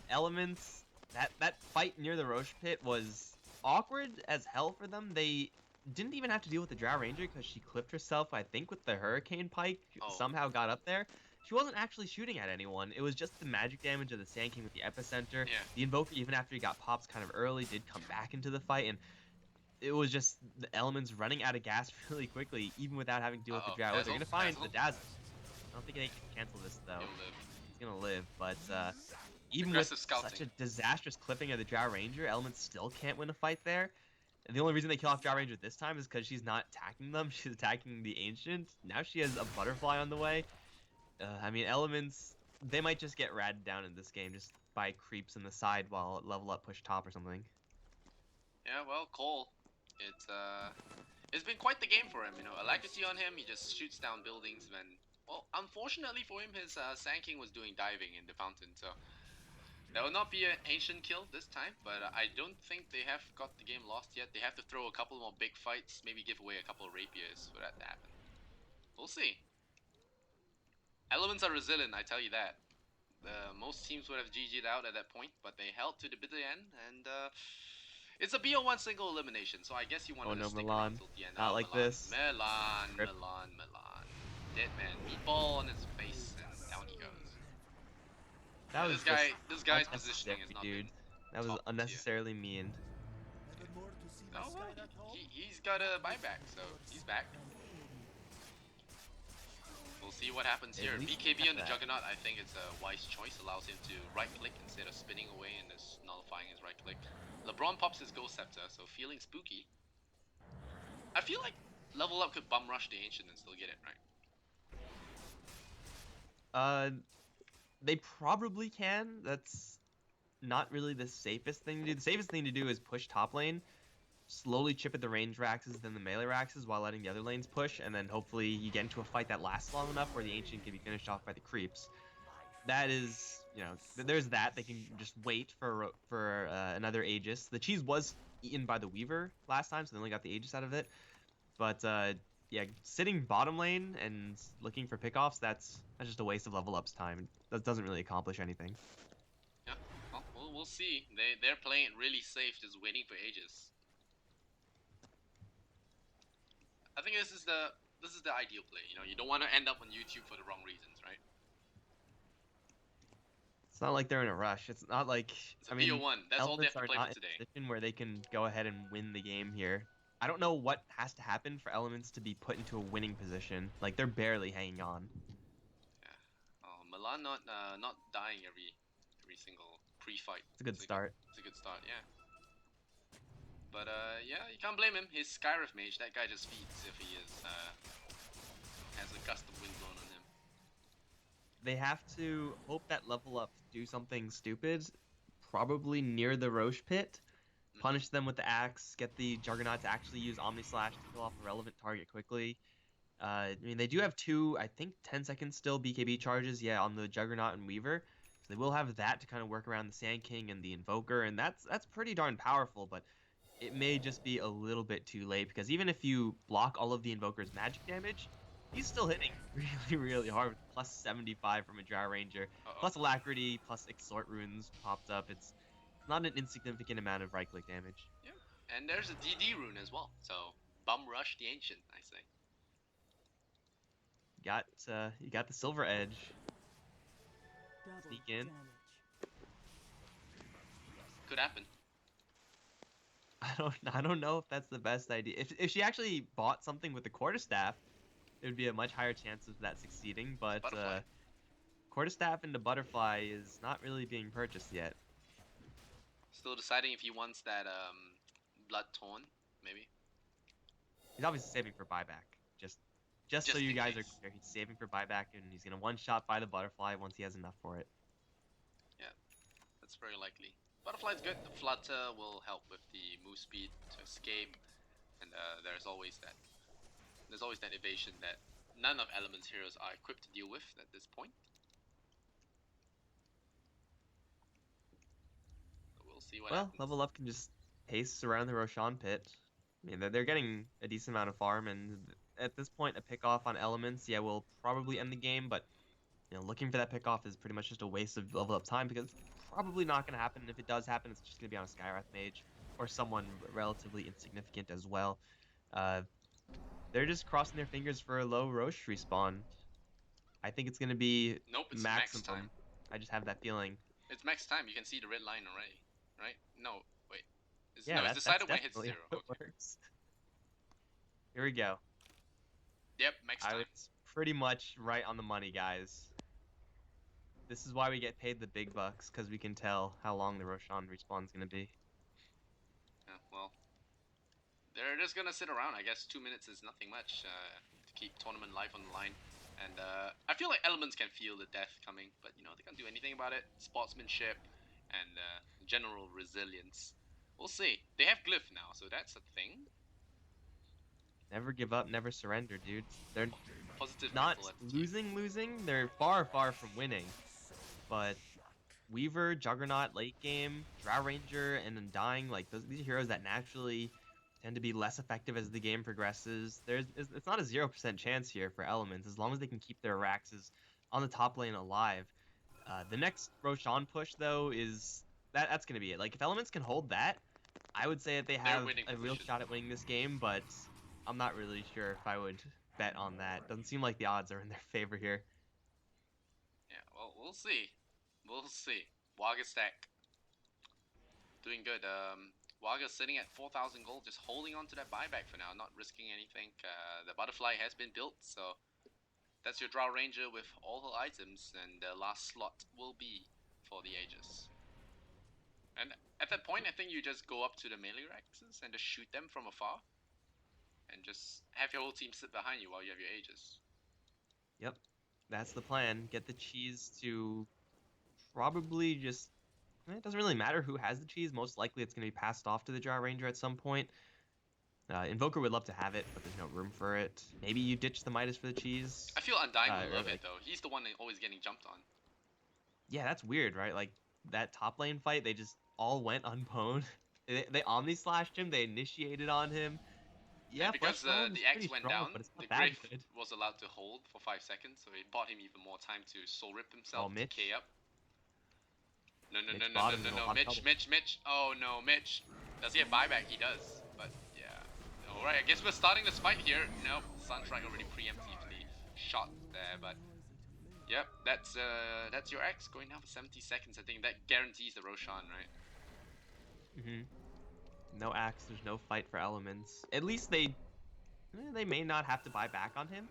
Elements, that fight near the Roche Pit was awkward as hell for them. They didn't even have to deal with the Drow Ranger because she clipped herself, I think, with the Hurricane Pike. Somehow got up there. She wasn't actually shooting at anyone. It was just the magic damage of the Sand King with the Epicenter. Yeah. The Invoker, even after he got pops kind of early, did come back into the fight, and it was just the Elements running out of gas really quickly, even without having to deal with the Drow. They're going to find the Dazzle. I don't think they can cancel this, though. He's going to live, but even with such a disastrous clipping of the Drow Ranger, Elements still can't win a fight there. And the only reason they kill off Drow Ranger this time is because she's not attacking them. She's attacking the Ancient. Now she has a Butterfly on the way. I mean, Elements, they might just get ratted down in this game just by creeps in the side while Level Up push top or something. Yeah, well, Cole, it's been quite the game for him, you know. Alacrity on him, he just shoots down buildings when, well, unfortunately for him, his Sand King was doing diving in the fountain, so that will not be an Ancient kill this time, but I don't think they have got the game lost yet. They have to throw a couple more big fights, maybe give away a couple of rapiers for that to happen. We'll see. Elements are resilient, I tell you that. Most teams would have GG'd out at that point, but they held to the bitter end, and it's a BO1 single elimination, so I guess you want to stick around till the end. Not like this. Milan. Dead man. Meatball on his face, and down he goes. That was this guy's positioning is not dude. That was unnecessarily mean. No, well, he's got a buyback, so he's back. We'll see what happens here. BKB on the Juggernaut, I think it's a wise choice. Allows him to right-click instead of spinning away and just nullifying his right-click. LeBron pops his Ghost Scepter, so feeling spooky. I feel like Level Up could bum rush the Ancient and still get it, right? They probably can. That's not really the safest thing to do. The safest thing to do is push top lane, slowly chip at the range Raxes, then the melee Raxes while letting the other lanes push, and then hopefully you get into a fight that lasts long enough where the Ancient can be finished off by the creeps. That is, you know, there's that. They can just wait for another Aegis. The cheese was eaten by the Weaver last time, so they only got the Aegis out of it. But yeah, sitting bottom lane and looking for pickoffs, that's just a waste of Level Up's time. That doesn't really accomplish anything. Yeah, well, we'll see. They're playing it really safe, just waiting for Aegis. I think this is the ideal play. You know, you don't want to end up on YouTube for the wrong reasons, right? It's not like they're in a rush. It's not like it's a BO1. That's all they have to play for today. In a position where they can go ahead and win the game here. I don't know what has to happen for Elements to be put into a winning position. Like, they're barely hanging on. Yeah. Oh, Milan not dying every single pre-fight. It's a good start. It's a good start, yeah. But yeah, you can't blame him. He's Skyrif mage. That guy just feeds if he is has a gust of wind blowing on him. They have to hope that level up do something stupid, probably near the Roche pit. Punish them with the axe, get the Juggernaut to actually use Omni Slash to kill off a relevant target quickly. I mean, they do have two, I think, 10 seconds still BKB charges, yeah, on the Juggernaut and Weaver. So they will have that to kind of work around the Sand King and the Invoker, and that's pretty darn powerful, but it may just be a little bit too late, because even if you block all of the Invoker's magic damage, he's still hitting really, really hard with plus 75 from a Drow Ranger, plus Alacrity, plus Exhort Runes popped up. It's not an insignificant amount of right-click damage. Yeah, and there's a DD rune as well, so bum rush the Ancient, I say. You got the Silver Edge. Sneak in. Could happen. I don't know if that's the best idea. If she actually bought something with the Quarterstaff, it would be a much higher chance of that succeeding. But Quarterstaff into Butterfly is not really being purchased yet. Still deciding if he wants that Blood Torn, maybe. He's obviously saving for buyback. Just so you guys are clear, he's saving for buyback, and he's gonna one-shot buy the Butterfly once he has enough for it. Yeah, that's very likely. Butterfly's good. The Flutter will help with the move speed to escape, and there's always that evasion that none of Element's heroes are equipped to deal with at this point. So we'll see what happens. Level Up can just pace around the Roshan pit. I mean, they're getting a decent amount of farm, and at this point, a pick-off on Elements, yeah, will probably end the game, but you know, looking for that pick-off is pretty much just a waste of level up time, because it's probably not going to happen, and if it does happen, it's just going to be on a Skywrath Mage, or someone relatively insignificant as well. They're just crossing their fingers for a low Roche respawn. I think it's going to be it's maximum. max time. I just have that feeling. It's max time. You can see the red line already, right? No, wait. It's Yeah, it's decided when it hits 0. It works. Here we go. Yep, max time. It's pretty much right on the money, guys. This is why we get paid the big bucks, because we can tell how long the Roshan respawn is going to be. Yeah, well, they're just going to sit around. I guess 2 minutes is nothing much to keep tournament life on the line. And I feel like Elements can feel the death coming, but you know, they can't do anything about it. Sportsmanship and general resilience. We'll see. They have Glyph now, so that's a thing. Never give up, never surrender, dude. They're positive not losing. They're far, far from winning. But Weaver, Juggernaut, late game, Drow Ranger, and Undying, like these are heroes that naturally tend to be less effective as the game progresses. It's not a 0% chance here for Elements, as long as they can keep their Raxes on the top lane alive. The next Roshan push, though, is that's going to be it. Like, if Elements can hold that, I would say that they have a real shot at winning this game, but I'm not really sure if I would bet on that. Doesn't seem like the odds are in their favor here. Yeah, well, we'll see. We'll see. Waga stack. Doing good. Waga's sitting at 4,000 gold, just holding on to that buyback for now, not risking anything. The Butterfly has been built, so that's your Drow Ranger with all her items, and the last slot will be for the Aegis. And at that point, I think you just go up to the melee Raxes and just shoot them from afar. And just have your whole team sit behind you while you have your Aegis. Yep, that's the plan. Get the cheese to probably just... It doesn't really matter who has the cheese. Most likely it's going to be passed off to the Drow Ranger at some point. Invoker would love to have it, but there's no room for it. Maybe you ditch the Midas for the cheese. I feel Undying would love it, though. He's the one always getting jumped on. Yeah, that's weird, right? Like, that top lane fight, they just all went unpwned. They Omni slashed him, they initiated on him. Yeah, because the X went strong, down, but it's not the that Grave good. was allowed to hold for 5 seconds, so it bought him even more time to soul rip himself to K up. No, Mitch. Oh no, Mitch. Does he have buyback? He does. But yeah. Alright, I guess we're starting this fight here. Nope, Sunstrike already preemptively shot there, but yep, that's your X going down for 70 seconds. I think that guarantees the Roshan, right? No axe, there's no fight for elements. At least they may not have to buy back on him.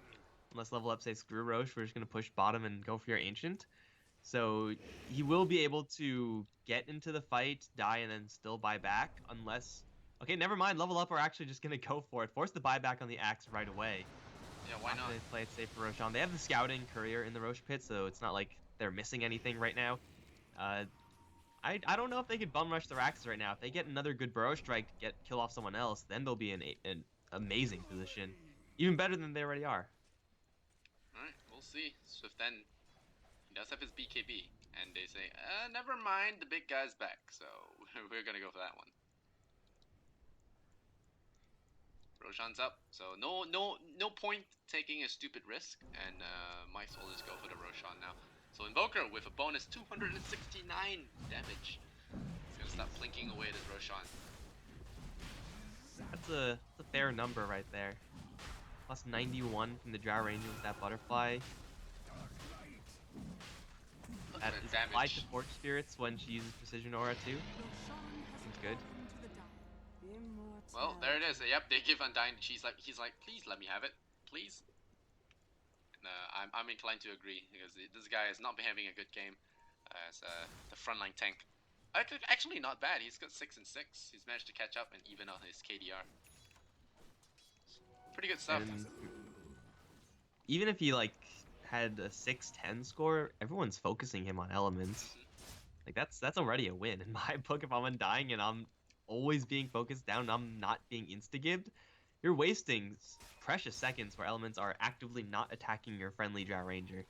Unless level up say screw Roche, we're just gonna push bottom and go for your ancient. So he will be able to get into the fight, die, and then still buy back, unless... Okay, never mind, level up are actually just gonna go for it. Force the buyback on the axe right away. Yeah, why not? They play it safe for Roshan. They have the scouting courier in the Roche pit, so it's not like they're missing anything right now. I don't know if they could bum rush their axes right now. If they get another good burrow strike to kill off someone else, then they'll be in an amazing position. Even better than they already are. Alright, we'll see. Swift then, he does have his BKB, and they say, never mind, the big guy's back, so we're gonna go for that one. Roshan's up, so no point taking a stupid risk, and might as well just go for the Roshan now. So Invoker with a bonus 269 damage. He's gonna start plinking away this Roshan. That's a fair number right there. Plus 91 from the Drow Ranger with that butterfly. Look That at is the applied to damage. Forge Spirits when she uses Precision Aura too. Seems good. Well, there it is. Yep, they give Undyne. He's like, please let me have it, please. And I'm inclined to agree because this guy has not been having a good game as the frontline tank. Actually, not bad. He's got 6 and 6. He's managed to catch up and even out his KDR. Pretty good stuff. And even if he like had a 6-10 score, everyone's focusing him on elements. Like that's already a win in my book. If I'm undying and I'm always being focused down and I'm not being insta-gibbed, you're wasting precious seconds where elements are actively not attacking your friendly Drow Ranger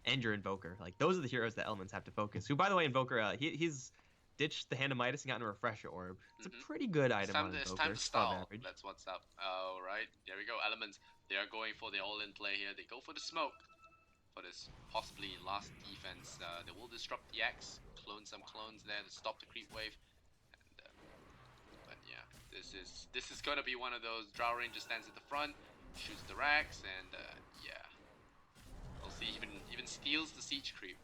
and your Invoker. Like those are the heroes that elements have to focus. Who, by the way, Invoker, he's ditched the Hand of Midas and gotten a Refresher Orb. It's a pretty good item on It's Invoker. time to stall. Average. That's what's up. Alright, there we go. Elements, they are going for the all-in play here. They go for the smoke for this possibly last defense. They will disrupt the Axe, clone some clones there to stop the creep wave. And, but yeah, this is gonna be one of those Drow Ranger stands at the front, shoots the racks, and yeah, we'll see. Even steals the siege creep.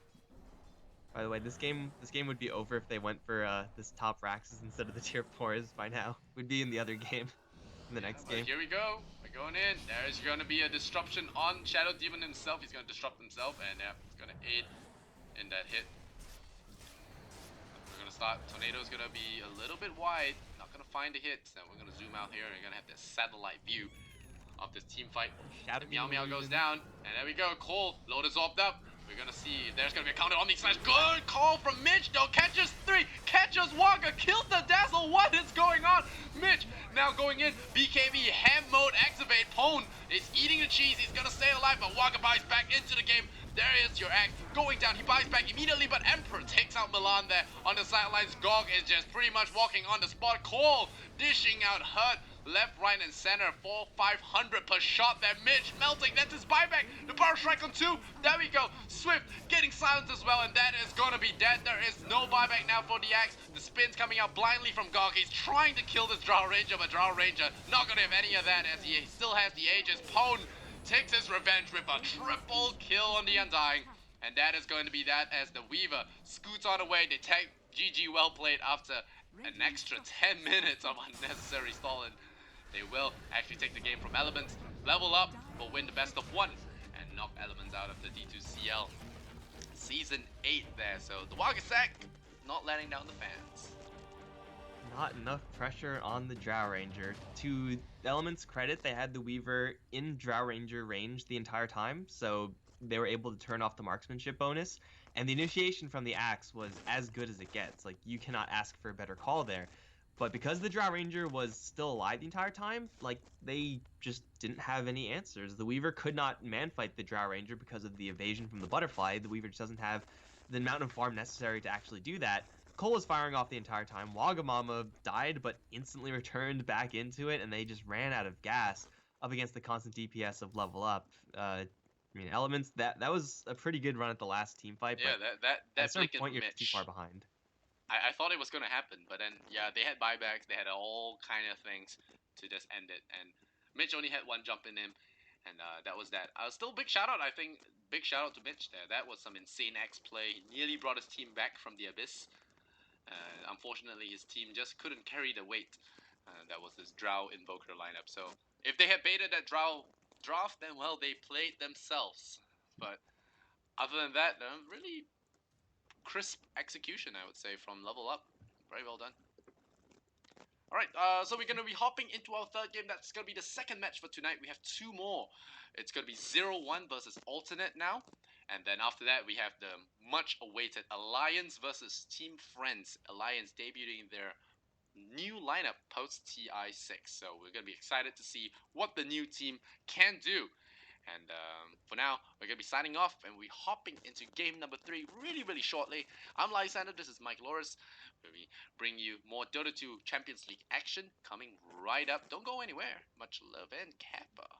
By the way, this game would be over if they went for this top Raxes instead of the tier 4s by now. We'd be in the other game, in the next game. Here we go. We're going in. There's going to be a disruption on Shadow Demon himself. He's going to disrupt himself, and yeah, he's going to aid in that hit. We're going to start. Tornado's going to be a little bit wide. Not going to find the hits. And we're going to zoom out here. We're going to have this satellite view of this team fight. Shadow Meow Meow Demon goes down, and there we go. Cole, load is orbed up. We're gonna see if there's gonna be a counter Omni Slash. Good call from Mitch, though. Catches 3, catches Waka, kills the Dazzle. What is going on? Mitch now going in. BKB, ham mode, activate. Pone is eating the cheese. He's gonna stay alive, but Waka buys back into the game. There is your act going down. He buys back immediately, but Emperor takes out Milan there on the sidelines. Gog is just pretty much walking on the spot. Cole dishing out hurt. Left, right, and center. 4,500 per shot there. Mitch melting. That's his buyback. The power strike on 2. There we go. Swift getting silenced as well, and that is gonna be dead. There is no buyback now for the Axe. The spin's coming out blindly from Gog. He's trying to kill this Drow Ranger, but Drow Ranger not gonna have any of that as he still has the Aegis. Pone takes his revenge with a triple kill on the Undying. And that is going to be that as the Weaver scoots on away. They take GG well played after an extra 10 minutes of unnecessary stalling. They will actually take the game from Elements, level up, but win the best of 1 and knock Elements out of the D2CL Season 8 there. So the Wagasak not letting down the fans. Not enough pressure on the Drow Ranger. To Element's credit, they had the Weaver in Drow Ranger range the entire time, so they were able to turn off the marksmanship bonus. And the initiation from the Axe was as good as it gets. Like, you cannot ask for a better call there. But because the Drow Ranger was still alive the entire time, like, they just didn't have any answers. The Weaver could not man-fight the Drow Ranger because of the evasion from the Butterfly. The Weaver just doesn't have the amount of farm necessary to actually do that. Cole was firing off the entire time. Wagamama died, but instantly returned back into it, and they just ran out of gas up against the constant DPS of level up. I mean, Elements, that was a pretty good run at the last team fight, Yeah, but that at a certain blink point, in you're too Mitch. far behind. I thought it was going to happen, but then, yeah, they had buybacks, they had all kind of things to just end it, and Mitch only had one jump in him, and that was that. Still big shout out, I think, big shout out to Mitch there. That was some insane X play. He nearly brought his team back from the abyss. Unfortunately, his team just couldn't carry the weight That was this Drow Invoker lineup. So if they had baited that Drow draft, then well, they played themselves. But other than that, really crisp execution, I would say, from Level Up. Very well done. Alright, so we're going to be hopping into our third game. That's going to be the second match for tonight. We have two more. It's going to be 0-1 versus Alternate now. And then after that, we have the much-awaited Alliance versus Team Friends. Alliance debuting their new lineup post-TI6. So we're going to be excited to see what the new team can do. And for now, we're going to be signing off and we're hopping into game number 3 really shortly. I'm Lysander, this is Mike Loris, where we bring you more Dota 2 Champions League action coming right up. Don't go anywhere. Much love and kappa.